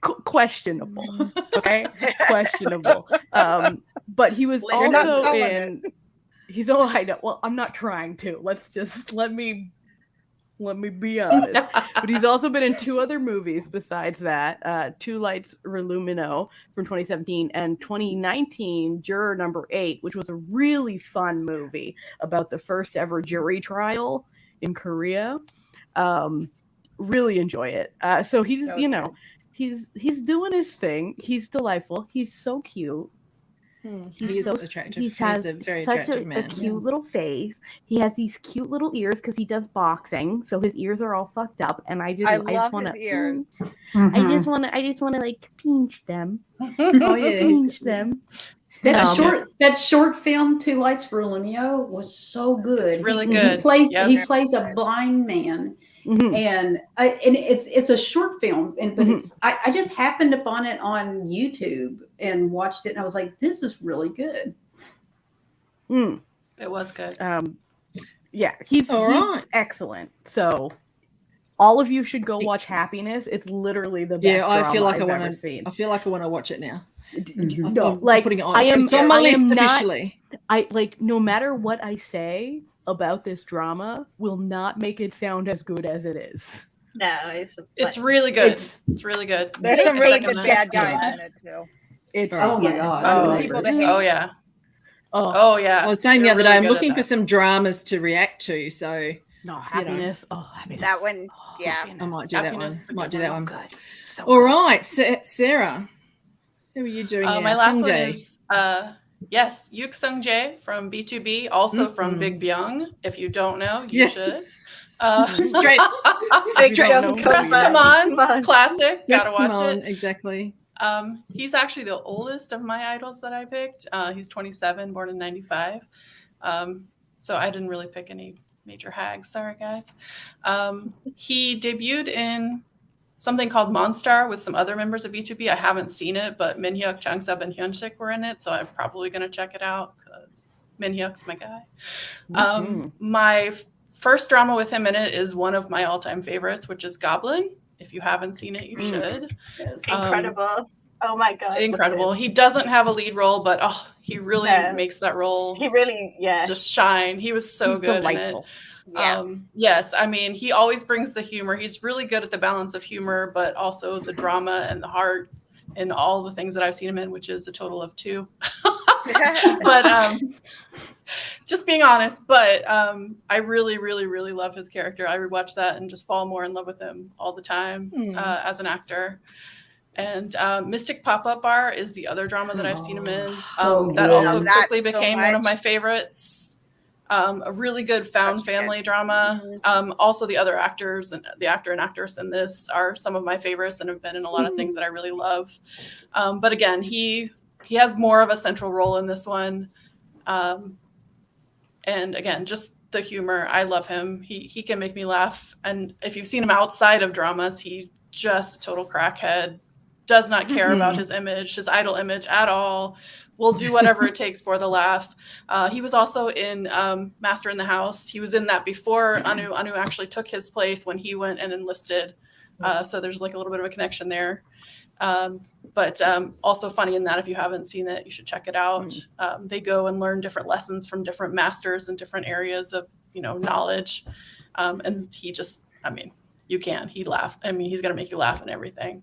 [SPEAKER 2] Questionable. Okay, questionable. But he was also in. He's all I know. Well, I'm not trying to. Let's just let me be honest. But he's also been in 2 other movies besides that. Two Lights Relumino from 2017 and 2019 Juror Number 8, which was a really fun movie about the first ever jury trial in Korea. Really enjoy it. So he's He's doing his thing. He's delightful. He's so cute. He's so attractive. He has such a cute little face. He has these cute little ears because he does boxing, so his ears are all fucked up. And I just want to
[SPEAKER 7] ears.
[SPEAKER 2] I just want to like pinch them. Oh yeah, pinch them.
[SPEAKER 5] That short film, Two Lights for Romeo, was so good.
[SPEAKER 9] It's really good.
[SPEAKER 5] He plays a blind man. And it's a short film, but I just happened upon it on YouTube and watched it, and I was like, this is really good.
[SPEAKER 9] It was good.
[SPEAKER 2] Yeah, he's excellent. So all of you should go watch Happiness. It's literally the best drama I've ever seen.
[SPEAKER 1] I feel like I want to watch it now.
[SPEAKER 2] No, like
[SPEAKER 1] putting it on.
[SPEAKER 2] It's
[SPEAKER 1] on my list officially.
[SPEAKER 2] I like, no matter what I say about this drama, will not make it sound as good as it is.
[SPEAKER 4] No,
[SPEAKER 9] it's really good. It's really good.
[SPEAKER 7] There's some really good bad guys in it too.
[SPEAKER 5] Oh my God.
[SPEAKER 9] Oh yeah. Oh yeah.
[SPEAKER 1] I was saying the other day, I'm looking for some dramas to react to. So
[SPEAKER 2] Happiness. Oh, Happiness.
[SPEAKER 6] That one, yeah.
[SPEAKER 1] I might do that one. Might do that one.
[SPEAKER 2] Good.
[SPEAKER 1] All right, Sarah. Who are you doing?
[SPEAKER 9] My last one is yes, Yuk Sung Jae from B2B, also from Big Byung. If you don't know, you should.
[SPEAKER 1] Stress
[SPEAKER 9] Come On, classic. Gotta watch it.
[SPEAKER 1] Exactly.
[SPEAKER 9] He's actually the oldest of my idols that I picked. He's 27, born in 95. So I didn't really pick any major hags. Sorry, guys. He debuted in something called Monstar with some other members of B2B. I haven't seen it, but Minhyuk, Changsub, and Hyunsik were in it, so I'm probably going to check it out because Minhyuk's my guy. My first drama with him in it is one of my all-time favorites, which is Goblin. If you haven't seen it, you should.
[SPEAKER 5] Yes.
[SPEAKER 4] Incredible. Oh my god.
[SPEAKER 9] Incredible. He doesn't have a lead role, but he really makes that role
[SPEAKER 4] He really,
[SPEAKER 9] just shine. He was so good
[SPEAKER 2] delightful.
[SPEAKER 9] in it. Yes, I mean, he always brings the humor. He's really good at the balance of humor, but also the drama and the heart and all the things that I've seen him in, which is a total of 2. But just being honest, but I really, really, really love his character. I rewatch that and just fall more in love with him all the time as an actor. And Mystic Pop-Up Bar is the other drama that I've seen him in. That also quickly became one of my favorites. A really good found family drama. Also, the other actors and the actor and actress in this are some of my favorites and have been in a lot of things that I really love. But again, he has more of a central role in this one. And again, just the humor. I love him. He can make me laugh. And if you've seen him outside of dramas, he's just a total crackhead. Does not care about his image, his idol image at all. Will do whatever it takes for the laugh. He was also in Master in the House. He was in that before Anu. Anu actually took his place when he went and enlisted. So there's like a little bit of a connection there. But also funny in that if you haven't seen it, you should check it out. They go and learn different lessons from different masters in different areas of knowledge. And he just, you can. He's going to make you laugh and everything.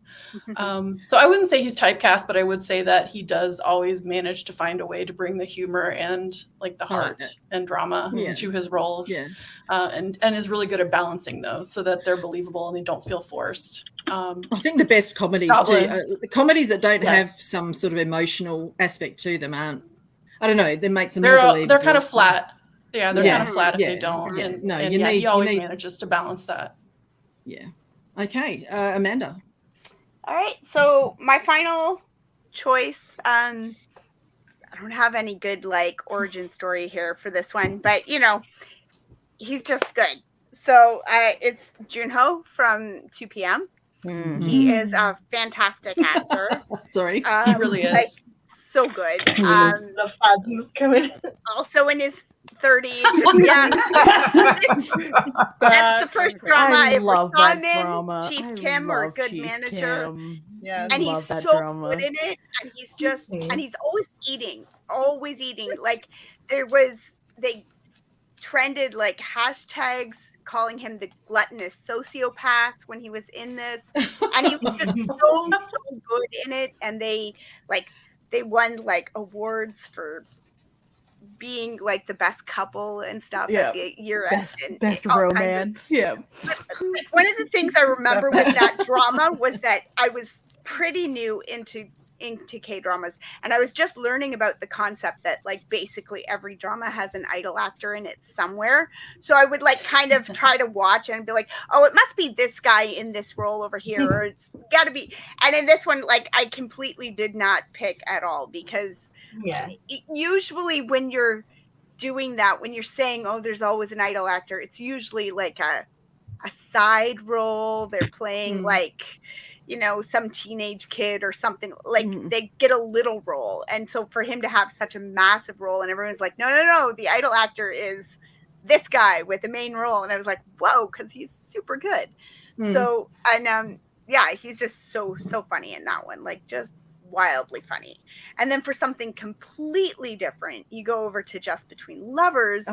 [SPEAKER 9] So I wouldn't say he's typecast, but I would say that he does always manage to find a way to bring the humor and like the heart and drama to his roles. And is really good at balancing those so that they're believable and they don't feel forced.
[SPEAKER 1] I think the best comedies the comedies that don't have some sort of emotional aspect to them aren't, I don't know, that makes them more believable.
[SPEAKER 9] They're kind of flat. Yeah, they're kind of flat if they don't. He always manages to balance that.
[SPEAKER 1] Yeah. Okay. Amanda.
[SPEAKER 6] All right. So my final choice, I don't have any good origin story here for this one, but he's just good. So it's Junho from 2 p.m. He is a fantastic actor.
[SPEAKER 1] Sorry.
[SPEAKER 9] He really is.
[SPEAKER 6] So good.
[SPEAKER 4] The fun coming.
[SPEAKER 6] Also in his 30s. Yeah. That's the first drama I ever saw him in. Chief Kim or Good Manager.
[SPEAKER 7] Yeah,
[SPEAKER 6] and he's so good in it. And he's just, and he's always eating. Like they trended hashtags calling him the gluttonous sociopath when he was in this. And he was just so good in it. And they won awards for being the best couple and stuff at the year
[SPEAKER 2] best romance.
[SPEAKER 6] But, one of the things I remember with that drama was that I was pretty new into K-dramas, and I was just learning about the concept that basically every drama has an idol actor in it somewhere. So I would kind of try to watch and be like, oh, it must be this guy in this role over here, or it's got to be. And in this one, I completely did not pick at all because usually when you're doing that, when you're saying, oh, there's always an idol actor, it's usually a side role. They're playing some teenage kid or something, they get a little role. And so for him to have such a massive role and everyone's like, no, the idol actor is this guy with the main role. And I was like, whoa, because he's super good. So, and he's just so funny in that one, just wildly funny. And then for something completely different, you go over to Just Between Lovers,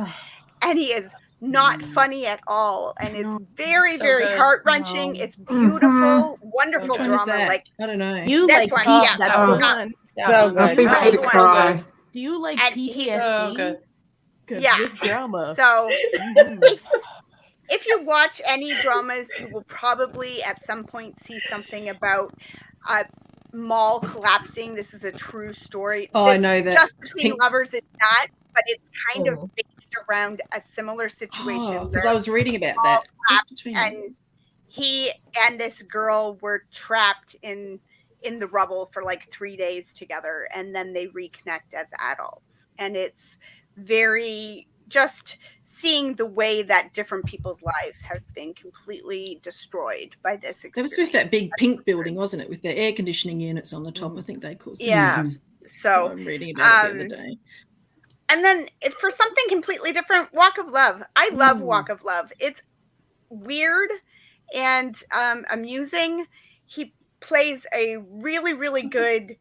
[SPEAKER 6] and he is not funny at all, and it's very heart-wrenching. It's beautiful, wonderful drama.
[SPEAKER 1] I don't know.
[SPEAKER 2] You
[SPEAKER 6] this one,
[SPEAKER 2] one.
[SPEAKER 3] I think I could cry.
[SPEAKER 2] Do you like
[SPEAKER 6] and
[SPEAKER 2] PTSD?
[SPEAKER 9] So good.
[SPEAKER 2] This drama.
[SPEAKER 6] So if you watch any dramas, you will probably at some point see something about mall collapsing. This is a true story.
[SPEAKER 1] I know that.
[SPEAKER 6] Just Between Lovers is not, but it's kind of based around a similar situation.
[SPEAKER 1] Because I was reading about that.
[SPEAKER 6] And he and this girl were trapped in the rubble for 3 days together, and then they reconnect as adults. And it's very just seeing the way that different people's lives have been completely destroyed by this experience.
[SPEAKER 1] That was with that big pink building, wasn't it? With the air conditioning units on the top. I think they caused
[SPEAKER 6] So
[SPEAKER 1] I'm reading about it the other day.
[SPEAKER 6] And then for something completely different, Walk of Love. I love Walk of Love. It's weird and amusing. He plays a really, really good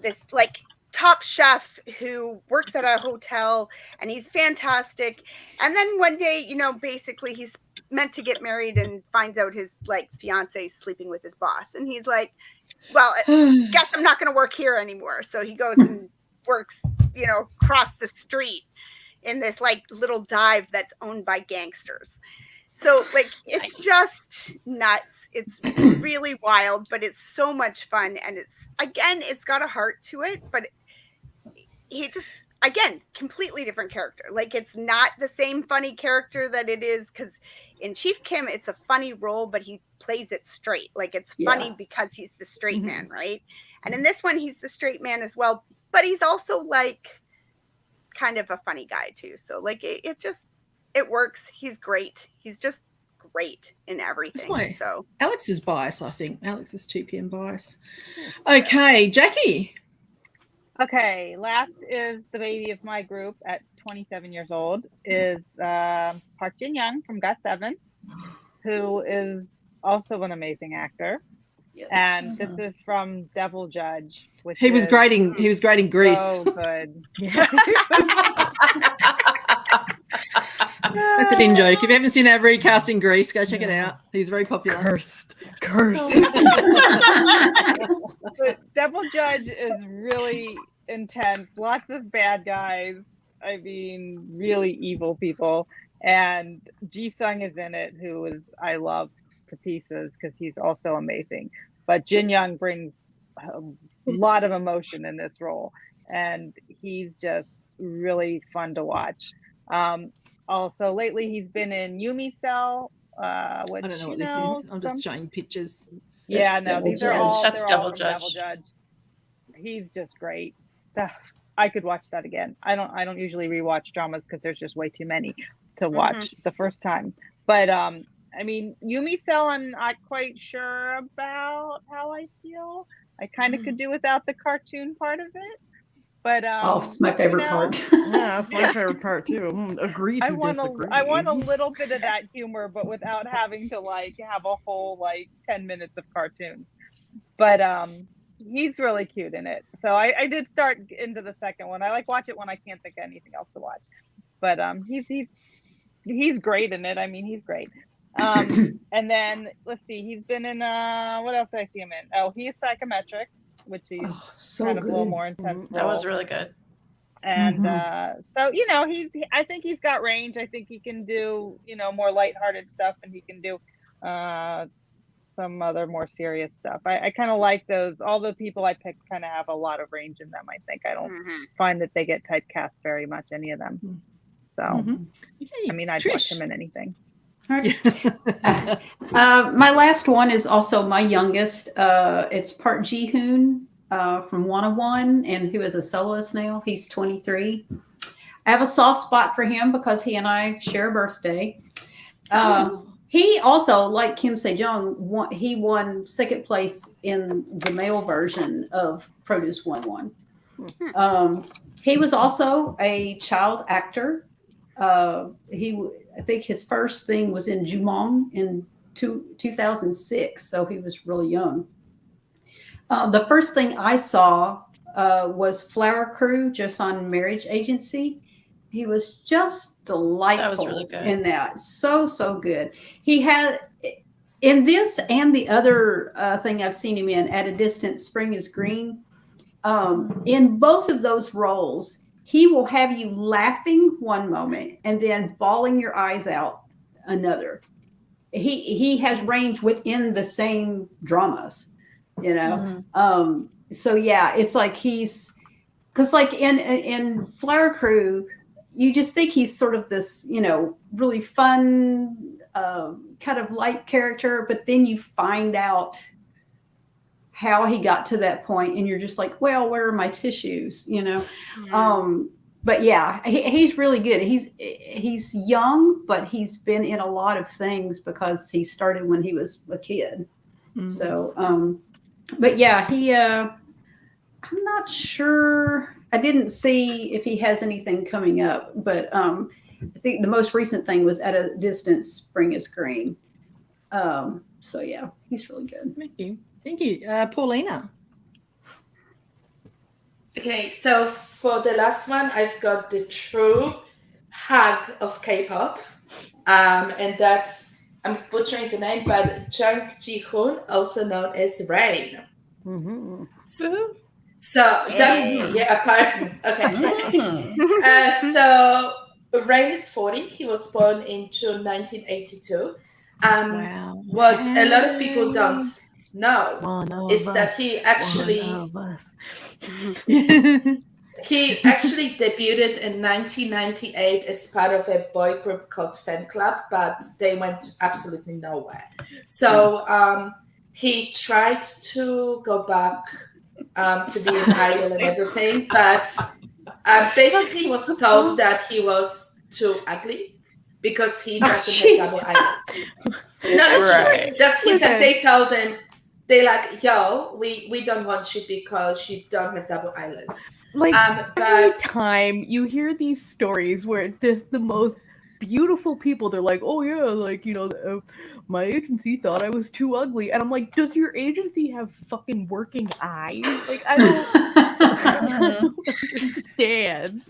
[SPEAKER 6] this like top chef who works at a hotel, and he's fantastic. And then one day, basically he's meant to get married and finds out his like fiance is sleeping with his boss, and he's like, well, guess I'm not going to work here anymore. So he goes and works, across the street in this like little dive that's owned by gangsters. So like it's just nuts. It's really wild, but it's so much fun, and it's got a heart to it, but he just, again, completely different character. Like it's not the same funny character that it is, because in Chief Kim it's a funny role, but he plays it straight. Like it's funny because he's the straight man, right? And in this one he's the straight man as well, but he's also like kind of a funny guy too. So like it works. He's great. He's just great in everything. So
[SPEAKER 1] Alex's bias, I think. Alex's 2 p.m. bias. Okay, Jackie.
[SPEAKER 7] Okay, last is the baby of my group at 27 years old is Park Jin Young from GOT7, who is also an amazing actor. Yes. And this is from Devil Judge, which
[SPEAKER 1] he was great in Grease.
[SPEAKER 7] So good.
[SPEAKER 1] That's an in-joke. If you haven't seen that recast in Grease, go check it out. He's very popular.
[SPEAKER 2] Cursed.
[SPEAKER 7] But Devil Judge is really intense. Lots of bad guys. I mean, really evil people. And Ji-sung is in it, who I love to pieces because he's also amazing. But Jin Young brings a lot of emotion in this role, and he's just really fun to watch. Also, lately he's been in Yumi Cell. Which,
[SPEAKER 1] I don't know what this is. I'm just showing pictures.
[SPEAKER 7] Yeah, no, these are all.
[SPEAKER 9] That's Devil
[SPEAKER 7] Judge.
[SPEAKER 9] Judge.
[SPEAKER 7] Devil Judge. He's just great. I could watch that again. I don't usually rewatch dramas because there's just way too many to watch the first time. But I mean, Yumi Cell, I'm not quite sure about how I feel. I kind of could do without the cartoon part of it. But
[SPEAKER 5] it's my favorite part.
[SPEAKER 2] Yeah, that's my favorite part too. Agree to disagree.
[SPEAKER 7] I want a little bit of that humor, but without having to like have a whole like 10 minutes of cartoons. But he's really cute in it. So I did start into the second one. I like watch it when I can't think of anything else to watch. But he's great in it. I mean, he's great. And then let's see, he's been in what else did I see him in? Oh, he is Psychometric, which he's kind of a little more intense.
[SPEAKER 9] That was really good.
[SPEAKER 7] And so I think he's got range. I think he can do more lighthearted stuff, and he can do some other more serious stuff. I kind of like those. All the people I picked kind of have a lot of range in them. I think I don't find that they get typecast very much, any of them. So I mean, I'd watch him in anything.
[SPEAKER 5] My last one is also my youngest. It's Park Ji-hoon from 101, and who is a soloist now. He's 23. I have a soft spot for him because he and I share a birthday. He also, like Kim Se-jung, won second place in the male version of Produce 101. He was also a child actor. I think his first thing was in Jumong in 2006, so he was really young. The first thing I saw was Flower Crew, Joseon Marriage Agency. He was just delightful.
[SPEAKER 9] That was really good.
[SPEAKER 5] In that. So good. He had, in this and the other thing I've seen him in, At a Distance, Spring is Green, in both of those roles, he will have you laughing one moment and then bawling your eyes out another. He has range within the same dramas, So yeah, it's like because like in Flower Crew, you just think he's sort of this, really fun, kind of light character, but then you find out how he got to that point, and you're just like, well, where are my tissues? But yeah, he's really good. He's young, but he's been in a lot of things because he started when he was a kid. So, but yeah, I'm not sure. I didn't see if he has anything coming up, but I think the most recent thing was At a Distance, Spring is Green. So yeah, he's really good.
[SPEAKER 1] Thank you, Paulina.
[SPEAKER 8] Okay, so for the last one, I've got the true hag of K-pop, and that's, I'm butchering the name, but Jung Ji-hoon, also known as Rain.
[SPEAKER 2] Mm-hmm.
[SPEAKER 8] So that's apparently okay. So Rain is 40. He was born in June 1982.
[SPEAKER 1] Wow.
[SPEAKER 8] What a lot of people don't know is that he actually he actually debuted in 1998 as part of a boy group called Fan Club, but they went absolutely nowhere. So he tried to go back to be an idol and everything, but basically was told that he was too ugly because he doesn't have double eyelids. No, literally. That's he said. They told him, they like, yo, we don't want you because you don't have double eyelids.
[SPEAKER 2] Like every time you hear these stories where there's the most beautiful people, they're like, oh yeah, like, you know, my agency thought I was too ugly, and I'm like, does your agency have fucking working eyes? Like, I don't understand.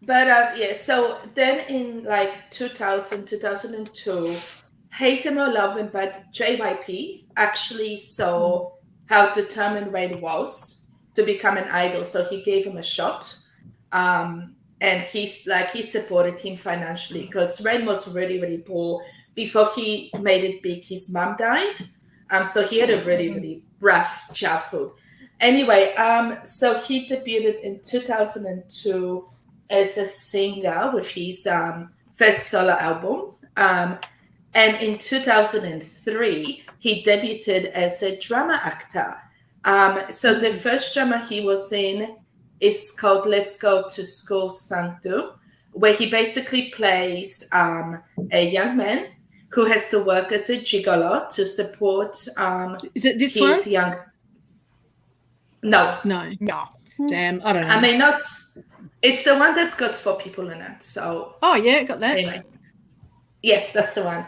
[SPEAKER 8] But yeah, so then in like 2000, 2002, hate him or love him, but JYP actually saw how determined Rain was to become an idol, so he gave him a shot. And he supported him financially because Rain was really, really poor. Before he made it big, his mom died. So he had a really, really rough childhood. Anyway, so he debuted in 2002 as a singer with his first solo album. And in 2003, he debuted as a drama actor. So the first drama he was in is called Let's Go to School Sang-do, where he basically plays a young man who has to work as a gigolo to support
[SPEAKER 1] is it this
[SPEAKER 8] his
[SPEAKER 1] one?
[SPEAKER 8] young... No.
[SPEAKER 1] Damn, I don't know.
[SPEAKER 8] I mean, not... It's the one that's got 4 people in it, so...
[SPEAKER 1] Oh, yeah, got that.
[SPEAKER 8] Anyway. Yes, that's the one.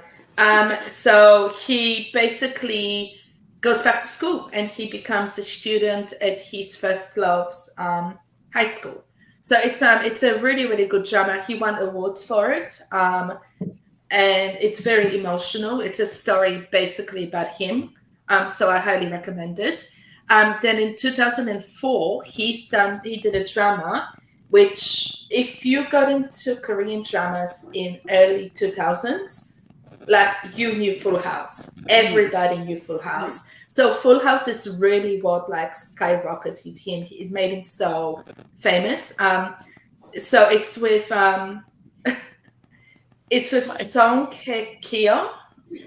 [SPEAKER 8] So he basically goes back to school and he becomes a student at his first love's high school. So it's a really, really good drama. He won awards for it. And it's very emotional. It's a story basically about him. So I highly recommend it. Then in 2004, he did a drama, which if you got into Korean dramas in early 2000s, like you knew Full House. Everybody knew Full House. So Full House is really what like skyrocketed him. It made him so famous. So it's with Song Hye-kyo.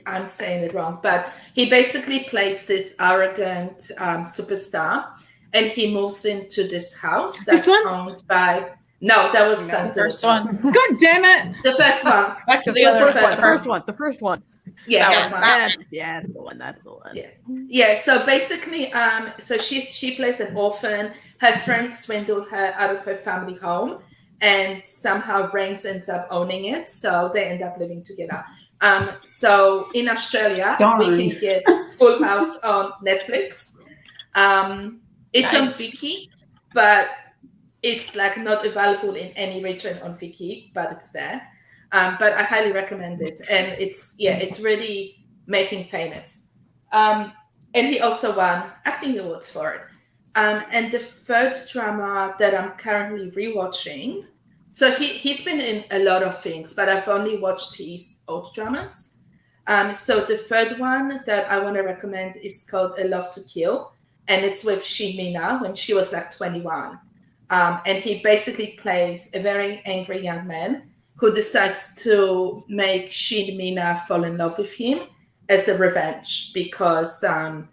[SPEAKER 8] I'm saying it wrong, but he basically plays this arrogant superstar, and he moves into this house that's owned by... No, that was
[SPEAKER 9] the first one.
[SPEAKER 1] God damn it!
[SPEAKER 8] The first one.
[SPEAKER 9] Back to
[SPEAKER 8] the
[SPEAKER 2] first one.
[SPEAKER 8] Yeah,
[SPEAKER 2] that's the one. That's the one.
[SPEAKER 8] Yeah. So basically, so she plays an orphan. Her friends swindle her out of her family home, and somehow Rains ends up owning it. So they end up living together. So in Australia, we can get Full House on Netflix. It's on Viki, but it's like not available in any region on Viki, but it's there. But I highly recommend it, and it's really making famous. And he also won acting awards for it. And the third drama that I'm currently rewatching, so he's been in a lot of things, but I've only watched his old dramas. So the third one that I want to recommend is called A Love to Kill, and it's with Shin Mina when she was like 21. And he basically plays a very angry young man who decides to make Shin Mina fall in love with him as a revenge because of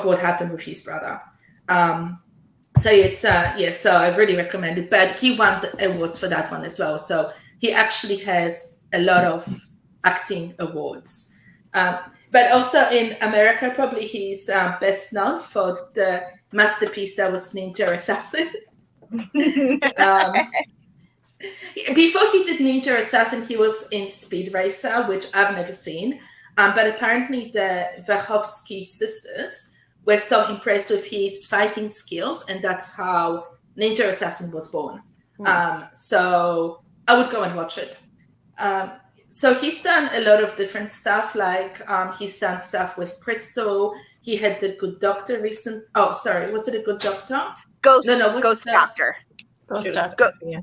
[SPEAKER 8] what happened with his brother. So it's so I really recommend it. But he won the awards for that one as well. So he actually has a lot of acting awards. But also in America, probably he's best known for the masterpiece that was Ninja Assassin. Before he did Ninja Assassin, he was in Speed Racer, which I've never seen. But apparently the Wachowski sisters were so impressed with his fighting skills, and that's how Ninja Assassin was born. So I would go and watch it. So he's done a lot of different stuff, like he's done stuff with Crystal. He had The Good Doctor recent. Oh, sorry, was it A Good Doctor?
[SPEAKER 6] Ghost
[SPEAKER 8] Doctor.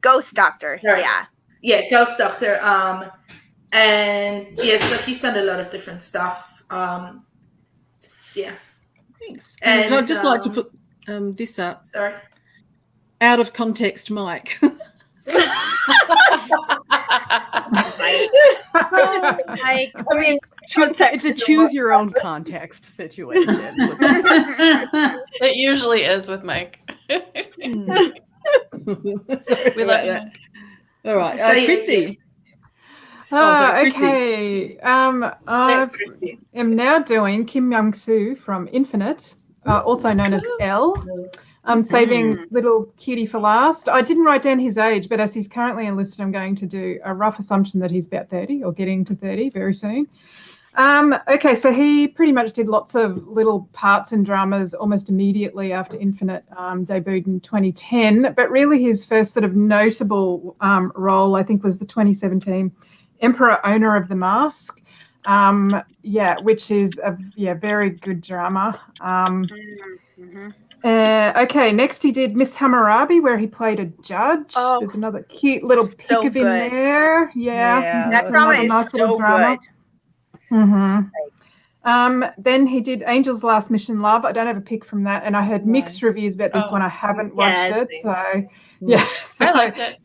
[SPEAKER 6] Ghost Doctor.
[SPEAKER 8] Right.
[SPEAKER 6] Yeah.
[SPEAKER 8] Yeah, Ghost Doctor. And yeah, so he's done a lot of different stuff. Yeah.
[SPEAKER 1] Thanks.
[SPEAKER 8] And
[SPEAKER 1] I'd just like to put this up.
[SPEAKER 8] Sorry.
[SPEAKER 1] Out of context, Mike.
[SPEAKER 6] Like,
[SPEAKER 4] I mean,
[SPEAKER 2] It's a choose your own context situation.
[SPEAKER 9] It usually is with Mike.
[SPEAKER 1] Sorry
[SPEAKER 9] We
[SPEAKER 1] about
[SPEAKER 9] love
[SPEAKER 1] that.
[SPEAKER 9] you.
[SPEAKER 1] All right, Christy.
[SPEAKER 3] Okay. I am now doing Kim Young-soo from Infinite, also known as L. I'm saving little cutie for last. I didn't write down his age, but as he's currently enlisted, I'm going to do a rough assumption that he's about 30 or getting to 30 very soon. Okay, so he pretty much did lots of little parts in dramas almost immediately after Infinite debuted in 2010, but really his first sort of notable role, I think, was the 2017 Emperor Owner of the Mask, which is a very good drama. Okay, next he did Miss Hammurabi, where he played a judge.
[SPEAKER 6] Oh,
[SPEAKER 3] there's another cute little pic
[SPEAKER 6] so
[SPEAKER 3] of him
[SPEAKER 6] good.
[SPEAKER 3] there. Yeah,
[SPEAKER 6] That drama is so good.
[SPEAKER 3] Then he did Angel's Last Mission Love. I don't have a pic from that, and I heard mixed reviews about this one. I haven't watched it, so yeah. So,
[SPEAKER 9] I liked it.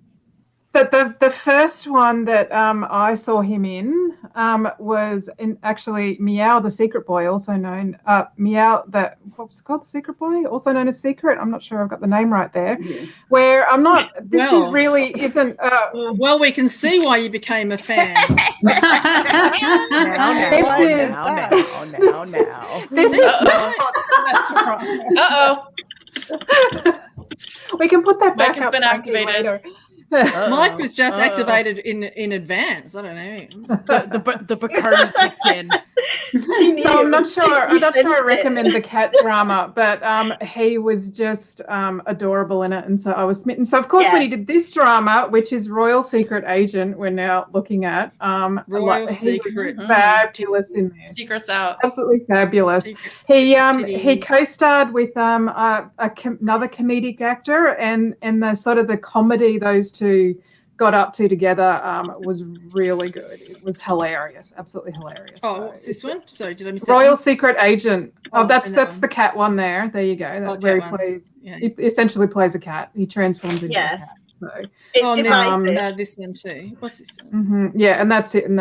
[SPEAKER 3] But the first one that I saw him in was in actually Meow the Secret Boy, also known Meow the what was it called? The Secret Boy, also known as Secret. I'm not sure I've got the name right there. Where I'm not. This really isn't.
[SPEAKER 1] Well, we can see why you became a fan.
[SPEAKER 2] Now.
[SPEAKER 3] This is we can put that back
[SPEAKER 9] Mike has
[SPEAKER 3] up.
[SPEAKER 9] been activated.
[SPEAKER 3] Later.
[SPEAKER 1] Mike was just activated in advance. I don't know.
[SPEAKER 2] The Bacardi kicked in.
[SPEAKER 3] So I'm not sure I recommend the cat drama, but he was just adorable in it, and so I was smitten. So of course when he did this drama, which is Royal Secret Agent, we're now looking at
[SPEAKER 1] Royal Secret,
[SPEAKER 3] fabulous in there.
[SPEAKER 9] Secrets out.
[SPEAKER 3] Absolutely fabulous. He co-starred with another comedic actor, and the sort of the comedy those two got up to together was really good. It was hilarious, absolutely hilarious.
[SPEAKER 1] Oh, what's this one? Sorry, did I miss
[SPEAKER 3] Royal
[SPEAKER 1] that
[SPEAKER 3] Secret Agent. Oh, that's
[SPEAKER 1] one.
[SPEAKER 3] the cat one there. There you go. That's where he plays.
[SPEAKER 1] Yeah.
[SPEAKER 3] He essentially plays a cat. He transforms into a cat. So.
[SPEAKER 1] This one too. What's this one?
[SPEAKER 3] Yeah, and that's it. And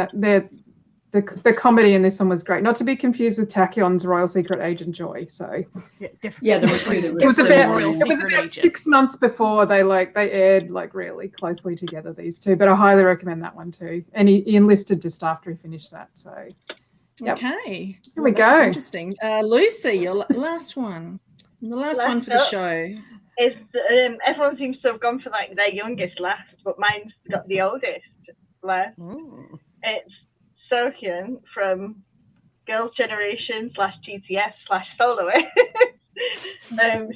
[SPEAKER 3] the comedy in this one was great. Not to be confused with Takyon's Royal Secret Agent Joy. So
[SPEAKER 5] there were two that were
[SPEAKER 3] it was
[SPEAKER 2] Royal
[SPEAKER 3] about
[SPEAKER 2] Secret Agent.
[SPEAKER 3] 6 months before they aired really closely together, these two. But I highly recommend that one too. And he enlisted just after he finished that. So
[SPEAKER 1] okay,
[SPEAKER 3] here we go.
[SPEAKER 1] That's interesting. Lucy, your last one. The last one for the show.
[SPEAKER 4] Is everyone seems to have gone for like their youngest last, but mine's got the oldest last. It's Sohyun from Girls' Generation /GTS/Soloist.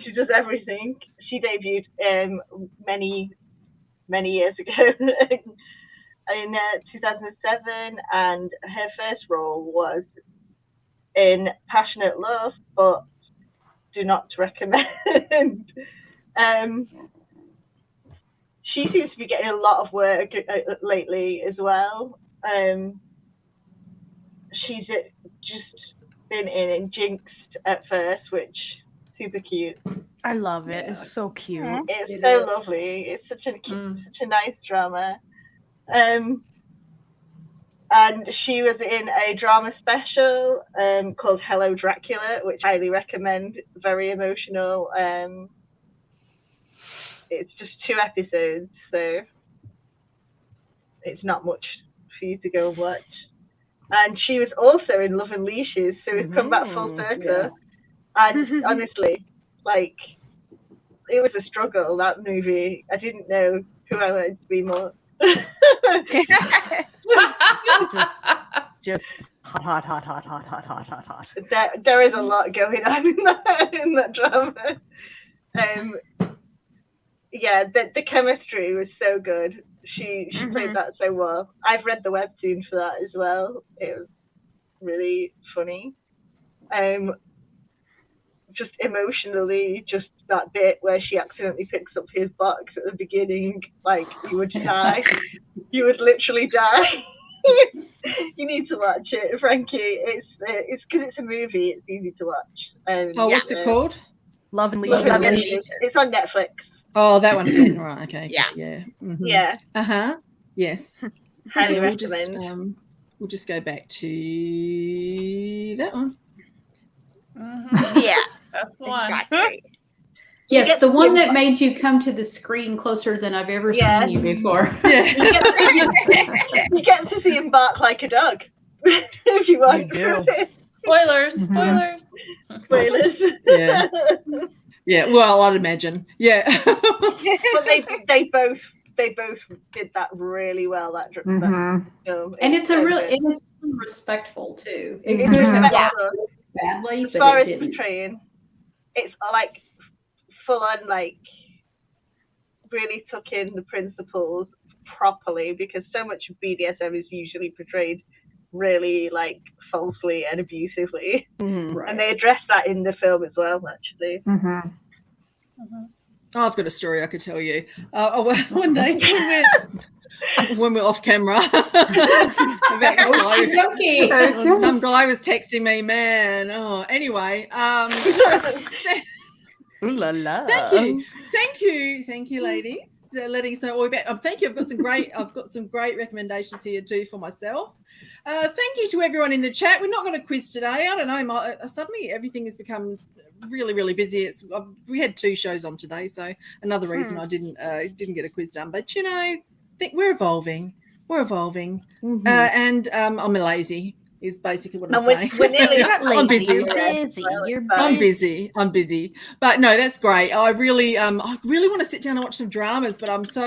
[SPEAKER 4] She does everything. She debuted many years ago in 2007, and her first role was in Passionate Love, but do not recommend. She seems to be getting a lot of work lately as well. She's just been in Jinxed at first, which super cute.
[SPEAKER 2] I love it. It's so cute.
[SPEAKER 4] It's so lovely. It's such a nice drama. And she was in a drama special called Hello Dracula, which I highly recommend. Very emotional. It's just 2 episodes, so it's not much for you to go and watch. And she was also in Love and Leashes, so we've come back full circle. Yeah. And honestly, it was a struggle, that movie. I didn't know who I wanted to be more.
[SPEAKER 2] Just hot.
[SPEAKER 4] There is a lot going on in that drama. Yeah, the chemistry was so good. She played that so well. I've read the webtoon for that as well. It was really funny. Just emotionally, just that bit where she accidentally picks up his box at the beginning, like you would die. You would literally die. You need to watch it, Frankie. It's because it's a movie. It's easy to watch.
[SPEAKER 1] What's it called?
[SPEAKER 2] Love and
[SPEAKER 4] Love and
[SPEAKER 2] Leisure.
[SPEAKER 4] Leisure. It's on Netflix.
[SPEAKER 1] Oh, that one again. Right. Okay.
[SPEAKER 6] Yeah.
[SPEAKER 1] Yeah.
[SPEAKER 4] Yeah.
[SPEAKER 1] Yes.
[SPEAKER 4] Highly
[SPEAKER 1] we'll
[SPEAKER 4] recommend.
[SPEAKER 1] We'll just go back to that one.
[SPEAKER 6] Yeah.
[SPEAKER 9] That's the one.
[SPEAKER 6] Exactly.
[SPEAKER 5] Yes, the one that made you come to the screen closer than I've ever seen you before.
[SPEAKER 1] Yeah.
[SPEAKER 4] You get to see him bark like a dog. If you want.
[SPEAKER 2] You do.
[SPEAKER 9] Spoilers. Spoilers.
[SPEAKER 4] Spoilers.
[SPEAKER 1] Yeah. Yeah. Well, I'd imagine. Yeah.
[SPEAKER 4] But they both did that really well. That film.
[SPEAKER 5] And it's it's respectful too. It could have gone badly,
[SPEAKER 4] as
[SPEAKER 5] but
[SPEAKER 4] far
[SPEAKER 5] it
[SPEAKER 4] as
[SPEAKER 5] didn't.
[SPEAKER 4] portraying, it's like full on, like really took in the principles properly, because so much of BDSM is usually portrayed really like falsely and abusively, and they address that in the film as well, actually.
[SPEAKER 1] Oh, I've got a story I could tell you. One day when we're off camera, some guy was texting me, man. Oh, anyway.
[SPEAKER 2] Ooh la la.
[SPEAKER 1] Thank you, ladies, letting us know all about. Thank you. I've got some great recommendations here too for myself. Thank you to everyone in the chat. We're not going to quiz today. I don't know. Suddenly everything has become really, really busy. We had 2 shows on today, so another reason I didn't get a quiz done. But you know, I think we're evolving. And I'm lazy. Is basically what I'm saying.
[SPEAKER 4] We're nearly
[SPEAKER 1] I'm busy. I'm busy. But no, that's great. I really want to sit down and watch some dramas, but I'm so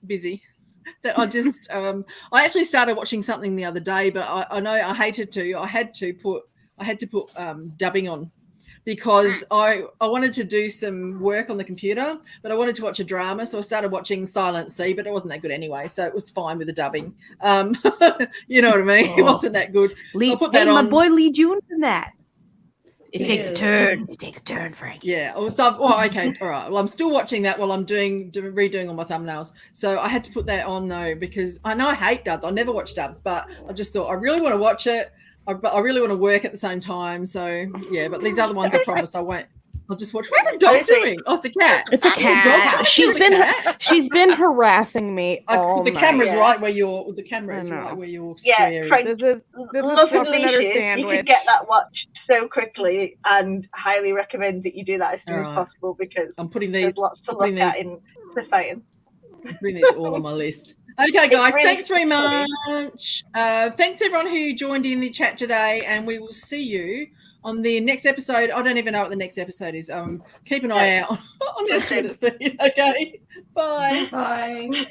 [SPEAKER 1] busy that I just I actually started watching something the other day, but I know I hated to. I had to put dubbing on, because I wanted to do some work on the computer, but I wanted to watch a drama, so I started watching Silent Sea, but it wasn't that good anyway, so it was fine with the dubbing. You know what I mean? It wasn't that good. So I put that on.
[SPEAKER 2] My boy Lee June from that. It takes a turn. It takes a turn, Frank.
[SPEAKER 1] Yeah. Okay. All right. Well, I'm still watching that while I'm redoing all my thumbnails. So I had to put that on though, because I know I hate dubs. I never watch dubs, but I just thought I really want to watch it. But I really want to work at the same time. So yeah, but these other ones I promised I won't. I'll just watch. What's the dog doing? Oh, it's a cat.
[SPEAKER 2] It's a cat. She's been harassing me all
[SPEAKER 1] the
[SPEAKER 2] night.
[SPEAKER 1] camera's right where your square is.
[SPEAKER 2] This is Fluff Nutter Sandwich.
[SPEAKER 4] You could get that watched so quickly, and highly recommend that you do that as soon as possible, because
[SPEAKER 1] I'm putting
[SPEAKER 4] there's lots to look at in society.
[SPEAKER 1] I'm putting these all on my list. Okay, guys, thanks very much. Thanks everyone who joined in the chat today, and we will see you on the next episode. I don't even know what the next episode is. Keep an eye out on the Twitter feed. Okay, bye.
[SPEAKER 5] Bye.